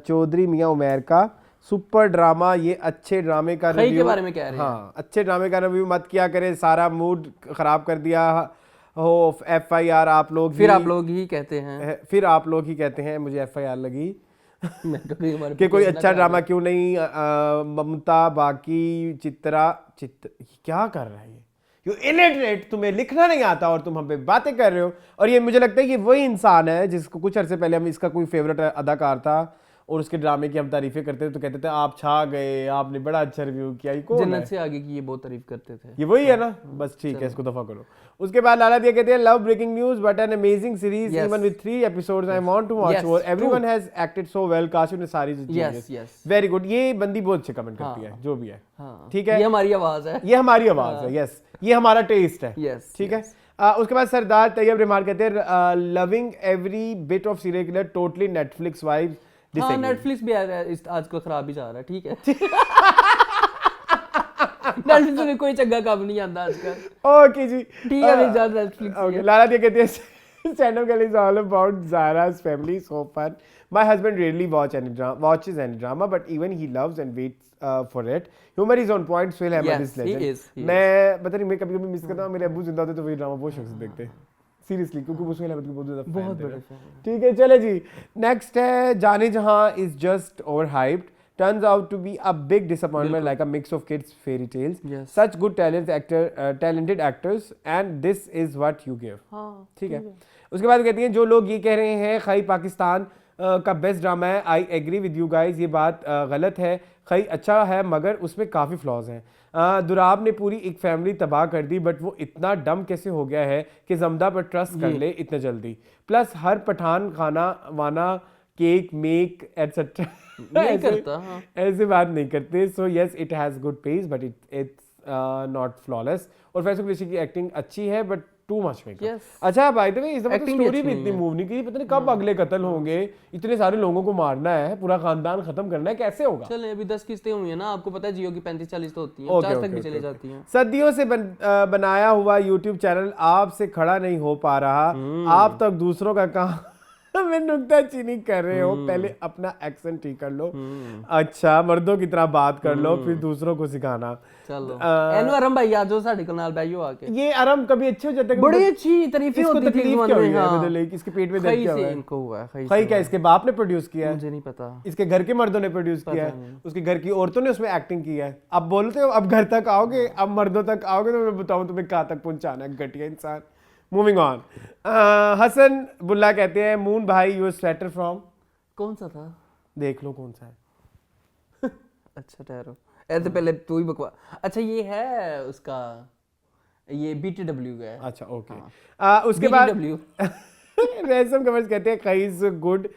चौधरी मियाँ उमैर का, सुपर ड्रामा, ये अच्छे ड्रामे का रिव्यू के बारे में कह रहे हैं। हाँ, अच्छे ड्रामे का रिव्यू मत किया करें, सारा मूड खराब कर दिया हो। FIR आप लोग फिर आप लोग ही कहते हैं, फिर आप लोग ही कहते हैं, मुझे FIR लगी कि कोई अच्छा ड्रामा क्यों नहीं। ममता बाकी चित्रा क्या कर रहा है ये? यू इलिटरेट, तुम्हें लिखना नहीं आता और तुम हम पे बातें कर रहे हो। और ये मुझे लगता है कि वही इंसान है जिसको कुछ अरसे पहले हम, इसका कोई फेवरेट अदाकार था और उसके ड्रामे की हम तारीफें करते थे तो कहते थे आप छा गए, आपने बड़ा अच्छा रिव्यू किया। ये कौन है? जन्नत से आगे की ये बहुत तारीफ करते थे। ये वही है ना, बस ठीक है, इसको दफा करो। उसके बाद लाला दिया कहते हैं love breaking news but an amazing series even with 3 episodes I want to watch more, everyone has acted so well, Kashif ने सारी चीजें वेरी गुड। ये बंदी बहुत अच्छे कमेंट करती है, जो भी है, ठीक है, ये हमारी आवाज है, ये हमारी आवाज है, यस, ये हमारा टेस्ट है, ठीक है। उसके बाद सरदार तैयब रिमार कहते हैं loving every bit of serial killer, totally Netflix vibes. हाँ, नेटफ्लिक्स भी आजकल खराब ही जा रहा है, ठीक है। नेटफ्लिक्स में कोई चंगा काम नहीं आता आजकल। ओके जी, ठीक है, नहीं ज्यादा नेटफ्लिक्स। ओके, लाला दिया कहते हैं stand up girl is all about Zara's family, so fun. My husband rarely watches any drama, but even he loves and waits for it. Humor is on point. Suhail Ahmed is legend. मैं पता नहीं, मैं कभी-कभी मिस करता हूँ, मेरे अब्बू जिंदा होते तो वही ड्रामा बहुत शौक से देखते, सीरियसली, क्योंकि वो सुहेल अहमद की बहुत ज़्यादा बहुत बड़े फैन। ठीक है, चले जी। नेक्स्ट है जाने जहाँ is just over hyped, turns out to be a big disappointment, like a mix of kids fairy tales. Yes. Such good talented actors, and this is what you give. ठीक है। उसके बाद कहती हैं जो लोग ये कह रहे हैं खई पाकिस्तान का बेस्ट ड्रामा है, I agree with you guys, ये बात गलत है। खई अच्छा है मगर उसमें काफ़ी फ्लॉज हैं। दुराब ने पूरी एक फैमिली तबाह कर दी, बट वो इतना डम कैसे हो गया है कि जमदा पर ट्रस्ट कर ले इतना जल्दी। प्लस हर पठान खाना वाना केक मेक एटसेट्रा नहीं करता, हाँ। ऐसे बात नहीं करते। So yes it has good pace but it's not flawless. और फैसल कुरैशी की एक्टिंग अच्छी है बट टू मच मेकअप। अच्छा बाय द वे इस दफा स्टोरी भी इतनी मूव नहीं की, पता नहीं कब अगले कत्ल होंगे, इतने सारे लोगों को मारना है, पूरा खानदान खत्म करना है, कैसे होगा? चले अभी 10 किस्तें हुई है ना, आपको पता है जियो की 35-40 तो होती हैं, 50 तक भी चले जाती हैं। सदियों से बनाया हुआ यूट्यूब चैनल आपसे खड़ा नहीं हो पा रहा, आप तक दूसरों का काम में नुक्ता चीनी कर रहे हो। पहले अपना एक्सेंट ठीक कर लो, अच्छा मर्दों की तरह बात कर लो, फिर दूसरों को सिखाना। चलो एनु अरम भाई आज जो साडे कनाल बैठो आके, ये अरम कभी अच्छे हो जाते हैं, बड़ी अच्छी तारीफें होती थी ज़माने में। हां इसके पेट में दर्द क्या हुआ है? इनको हुआ है खई क्या इसके बाप ने प्रोड्यूस किया है? मुझे नहीं पता। इसके घर के मर्दों ने प्रोड्यूस किया है, उसके घर की औरतों ने उसमें एक्टिंग की है। अब बोलते हो अब घर तक आओगे, अब मर्दों तक आओगे तो मैं बताऊं तुम्हें कहां तक पहुंचाना है, घटिया इंसान। Moving on. हसन बुल्ला कहते हैं मून भाई यूर स्वेटर फ्रॉम, कौन सा था? देख लो कौन सा है। अच्छा ठहरो, ऐसे पहले तू ही बकवा। अच्छा ये है उसका, ये BTW का है। अच्छा ओके। उसके बाद रैसम कमेंट्स कहते हैं Khaie is good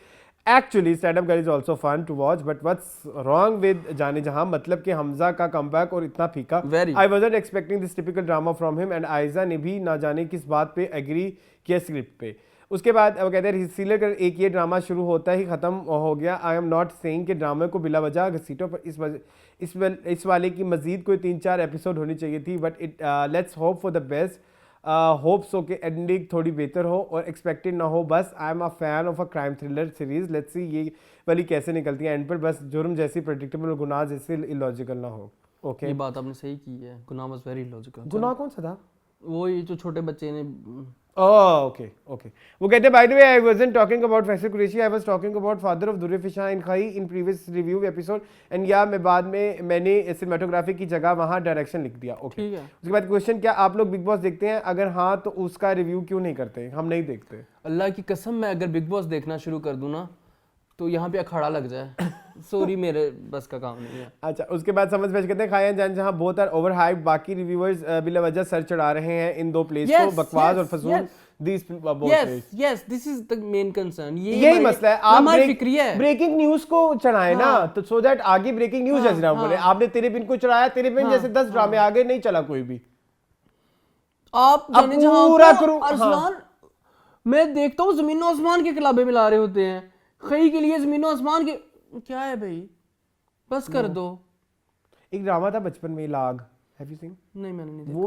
actually, stand up girl is also fun to watch but what's wrong with Jaane Jahan, मतलब कि हमजा का कमबैक और इतना फीका। I wasn't expecting this typical drama from him and Ayeza ने भी ना जाने किस बात पे एग्री किया स्क्रिप्ट पे। उसके बाद वो कहते हैं सीरियल कर एक ये ड्रामा शुरू होता ही ख़त्म हो गया। आई एम नॉट सेइंग कि ड्रामे को बिला वजह घसीटों पर इस वाले की मजीद कोई 3-4 एपिसोड होनी चाहिए थी, but it let's hope for the best. Hopes हो कि एंडिंग थोड़ी बेहतर हो और एक्सपेक्टेड ना हो। बस I am a fan of a crime thriller series, let's see ये वाली कैसे निकलती है एंड पर, बस जुर्म जैसी प्रेडिक्टेबल और गुनाह जैसे इलॉजिकल ना हो। ओके ये बात आपने सही की है, गुनाह वाज वेरी इलॉजिकल। गुनाह कौन सा था? वो ये जो छोटे बच्चे ने ओके ओके वो कहते हैं by the way I wasn't talking about Faisal Qureshi, I was talking about father of Durr Shah in Khaie in previous review episode and या मैं बाद में मैंने सिनेमेटोग्राफी की जगह वहां डायरेक्शन लिख दिया। ओके ठीक है। उसके बाद क्वेश्चन, क्या आप लोग बिग बॉस देखते हैं? अगर हाँ तो उसका रिव्यू क्यों नहीं करते? हम नहीं देखते। अल्लाह की कसम, मैं अगर बिग बॉस देखना शुरू कर दूं ना तो यहाँ पे अखाड़ा लग जाए। सॉरी, मेरे बस का काम नहीं है। अच्छा, उसके बाद समझ भेज कहते हैं खाया जान जहां बहुत आर ओवर हाइप, बाकी रिव्यूअर्स बिला वजह सर चढ़ा रहे हैं इन दो प्लेस को, बकवास और फजूल। Yes, this is the main concern। यही मसला है। आप ब्रेकिंग न्यूज को चढ़ाए ना, तो सो दैट आगे ब्रेकिंग न्यूज जैसे ना बोले। आपने तेरे बिन को चढ़ाया, तेरे बिन जैसे 10 ड्रामे आगे नहीं चला कोई भी। आप पूरा करो अरसलान। मैं देखता हूँ जमीन और आसमान के किलाबे मिला रहे होते हैं, खई के लिए जमीन और आसमान के। क्या है भाई, बस कर दो। एक ड्रामा था बचपन में, लाग, हैव यू सीन? नहीं, मैंने नहीं देखा।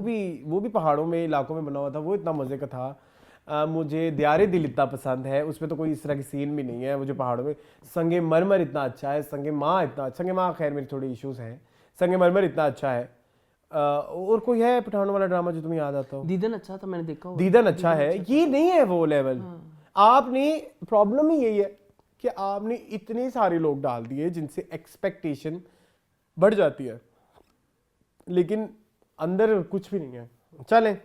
वो भी पहाड़ों में, इलाकों में बना हुआ था। वो इतना मजे का था। मुझे दियारे दिल इतना पसंद है। उसमें तो कोई इस तरह की सीन भी नहीं है। वो जो पहाड़ों में संगे मरमर इतना अच्छा है, संगे माँ खैर मेरी थोड़ी इश्यूज हैं, संगे मरमर इतना अच्छा है। और कोई है पठानों वाला ड्रामा जो तुम्हें याद आता हो? दीदन अच्छा था, मैंने देखा। दीदन अच्छा है। ये नहीं है वो लेवल। आपने प्रॉब्लम ही यही है कि आपने इतने सारे लोग डाल दिए जिनसे एक्सपेक्टेशन बढ़ जाती है, लेकिन अंदर कुछ भी नहीं है। चलें,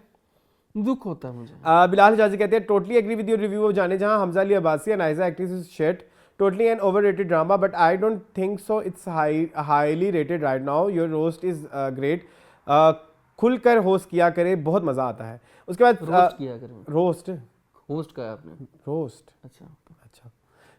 दुख होता है मुझे। बिलाल हिजाजी कहते हैं totally agree with your review of Jaane Jahan, Hamza Ali Abbasi and Ayeza actress is shit, totally an overrated drama, but I don't think so, it's highly rated right now, your roast is great, खुलकर होस्ट किया करे, बहुत मजा आता है। उसके बाद रोस्ट किया करे, होस्ट का आपने रोस्ट। अच्छा।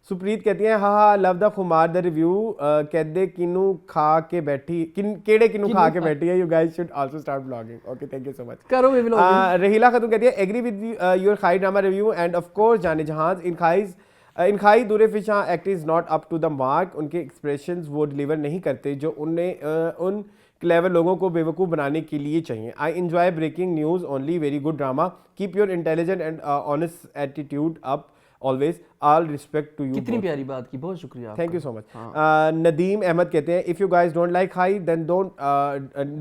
सुप्रीत कहती है हा लव द खुमार द रिव्यू, कहते किनू खा के बैठी केड़े किनू खा के बैठी है, you guys should also start blogging. Okay, thank you so much. करो वे व्लॉगिंग। रहीला खातून कहती है agree with your Khaie drama review and of course Jaane Jahan in Khaie Durr Shah act is not up to the mark, उनके एक्सप्रेशंस वो डिलीवर नहीं करते जो उन्हें उन क्लेवर लोगों को बेवकूफ़ बनाने के लिए चाहिए। I enjoy breaking news only, very good drama, keep your intelligent and honest attitude up always, all respect to you. कितनी प्यारी बात की, बहुत शुक्रिया, thank you so much. Nadeem Ahmad कहते हैं if you guys don't like high then don't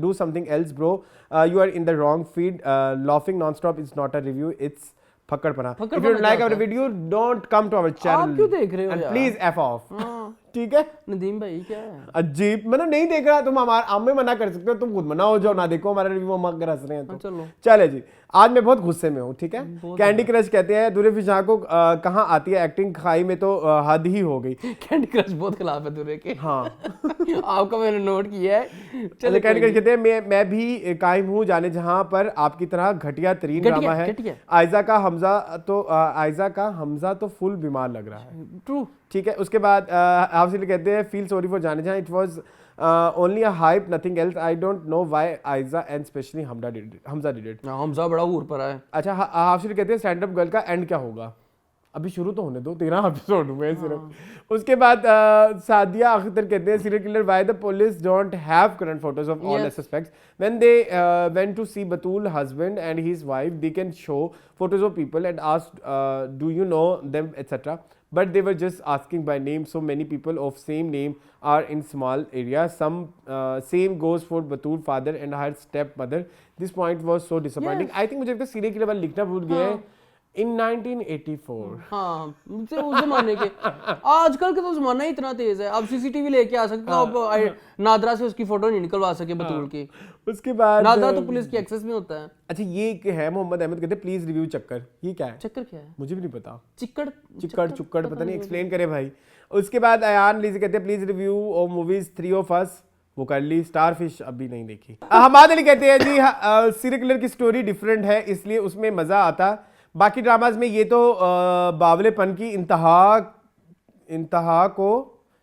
do something else bro, you are in the wrong feed, laughing non stop is not a review, it's फक्कड़पना। If you like our video don't come to our channel. आप क्यों देख रहे हो यार? Please F off. ठीक है नदीम भाई, क्या है अजीब, मतलब नहीं देख रहा, तुम हमें मना कर सकते हो, तुम खुद मना हो जाओ, ना देखो हमारा रिव्यू, हम अगर हंस रहे हैं तो। चलो चले जी, आज मैं बहुत गुस्से में हूँ। ठीक है, कैंडी क्रश कहते हैं दुर्र शाह को कहाँ आती है एक्टिंग, खाई में तो हद ही हो गई। कैंडी क्रश बहुत खिलाफ है दुर्रे के। हाँ आपका मैंने नोट किया है। चलो, कैंडी क्रश कहते हैं मैं भी कायम हूँ जाने जहाँ पर आपकी तरह घटिया तरीन ड्रामा है। आयजा का हमजा तो फुल बीमार लग रहा है। ट्रू। ठीक है, उसके बाद हाफिज कहते हैं feel sorry for Jaane Jahan, it was only a hype nothing else, I don't know why Ayeza and specially Hamza did it. Hamza बड़ा ऊपर पड़ा है। अच्छा, हाफिज कहते हैं स्टैंड अप गर्ल का एंड क्या होगा, अभी शुरू तो होने दो, 13 एपिसोड हुए सिर्फ। उसके बाद सादिया अख्तर कहते हैं serial killer why the police don't have current photos of all the suspects, when they went to see Batool husband and his wife they can show photos of people and ask do you know them etcetera, but they were just asking by name, so many people of same name are in small area, some same goes for Batul father and her stepmother, this point was so disappointing। I think मुझे लगता है सीरियल किलर वाला लिखना भूल गया है। In 1984। हाँ, मुझे उस जमाने के, आजकल का तो जमाना ही इतना तेज है, अब सीसीटीवी लेके आ सकते हो, अब नादरा से उसकी फोटो नहीं निकलवा सके बतूल की। उसके बाद नादरा तो पुलिस की एक्सेस में होता है। अच्छा, ये है मोहम्मद अहमद कहते हैं प्लीज रिव्यू चक्कर, ये क्या है? चक्कर क्या है मुझे भी नहीं पता। चिक्कड़ पता नहीं, एक्सप्लेन करे भाई। उसके बाद अयान लीजी कहते हैं please review of movies 3 of Us, वो कर ली। स्टारफिश अभी नहीं देखी। हमाद अली कहते हैं जी सीरियल किलर की स्टोरी डिफरेंट है इसलिए उसमें मजा आता, बाकी ड्रामाज में ये तो बावलेपन की इंतहा को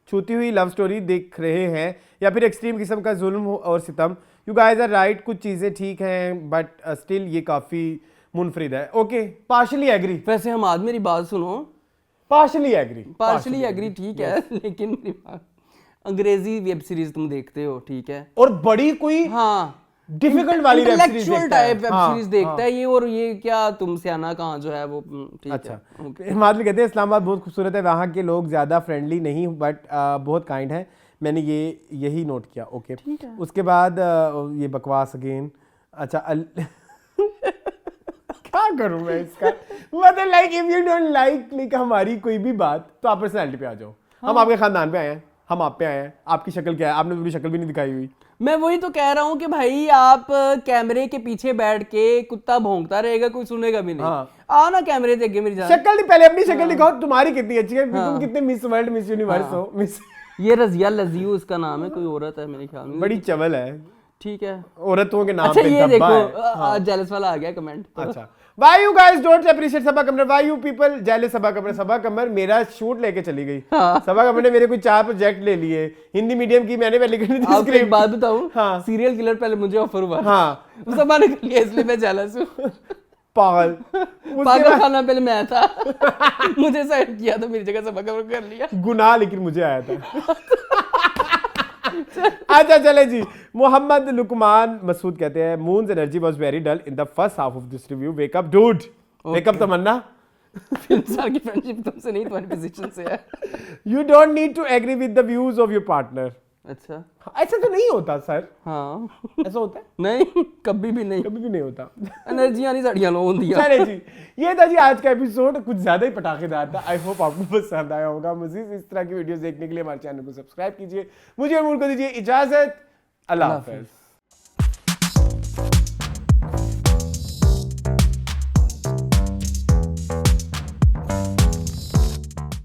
छूती हुई लव स्टोरी देख रहे हैं या फिर एक्सट्रीम किस्म का जुल्म और सितम। यू गाइज आर राइट, कुछ चीज़ें ठीक हैं बट स्टिल ये काफ़ी मुनफरिद है। Okay, partially agree. वैसे हमाद मेरी बात सुनो, पार्शली एग्री ठीक है, लेकिन मेरी बात, अंग्रेजी वेब सीरीज तुम देखते हो, ठीक है, और बड़ी कोई डिफिकल्ट वाली वेब सीरीज देखता है ये, और ये क्या तुम सियाना कहाँ जो है वो, ठीक है। अच्छा, हिमाचल कहते हैं इस्लामाबाद बहुत खूबसूरत है, वहाँ के लोग ज़्यादा फ्रेंडली नहीं बट बहुत काइंड है, मैंने यही नोट किया। ओके, उसके बाद ये बकवास अगेन। अच्छा क्या करूं मैं इसका मतलब like if you don't like हमारी कोई भी बात तो आप पर्सनैलिटी पे आ जाओ। हम आपके खानदान पे आए हैं, हम आप पे आए हैं, आपकी शक्ल क्या है, आपने पूरी शक्ल भी नहीं दिखाई हुई। मैं वही तो कह रहा हूँ कि भाई आप कैमरे के पीछे बैठ के कुत्ता भौंकता रहेगा, कोई सुनेगा भी नहीं। आओ ना कैमरे से आगे मेरी जान। शक्ल नहीं, पहले अपनी शक्ल दिखाओ, तुम्हारी कितनी अच्छी है, तुम कितने मिस वर्ल्ड मिस यूनिवर्स हो। मिस ये रजिया लजीऊ उसका नाम है, कोई औरत है मेरे ख्याल में, बड़ी चवल है। ठीक है, औरतों के नाम अच्छा, पे ये दब्बा देखो है। जेलस वाला आ गया कमेंट। अच्छा, why you guys don't appreciate Saba Qamar, why you people jealous सबा कमर। सबा कमर मेरा शूट लेके चली गई। सबा कमर ने मेरे कोई 4 प्रोजेक्ट ले लिए, हिंदी मीडियम की मैंने पहले लिखी थी आपको एक बात बताऊं, हाँ, सीरियल किलर पहले मुझे ऑफर हुआ। हाँ, सबा ने कर लिया इसलिए मैं जेलस हूं। पागल पागल खाना पहले मैं था। मुझे साइड किया था, मेरी जगह सबा कमर कर लिया। गुनाह लेकिन मुझे आया था। अच्छा चले जी, मोहम्मद लुकमान मसूद कहते हैं Moon's energy was very dull in the first half of this review. Wake up dude, wake up Tamanna. Film star की फ्रेंडशिप तुमसे नहीं, तुम्हारी पोजीशन से है। You don't need to agree with the views of your partner. अच्छा, ऐसा तो नहीं होता सर। हाँ, ऐसा होता है? नहीं, कभी भी नहीं, कभी भी नहीं होता। एनर्जी आनी साड़ियां लो होंगी। चले जी, ये था जी आज का एपिसोड, कुछ ज्यादा ही पटाखेदार था। आई होप आपको पसंद आया होगा। मजीद इस तरह की वीडियोस देखने के लिए हमारे चैनल को सब्सक्राइब कीजिए। मुझे और मूड को दीजिए इजाजत। अल्लाह हाफिज़।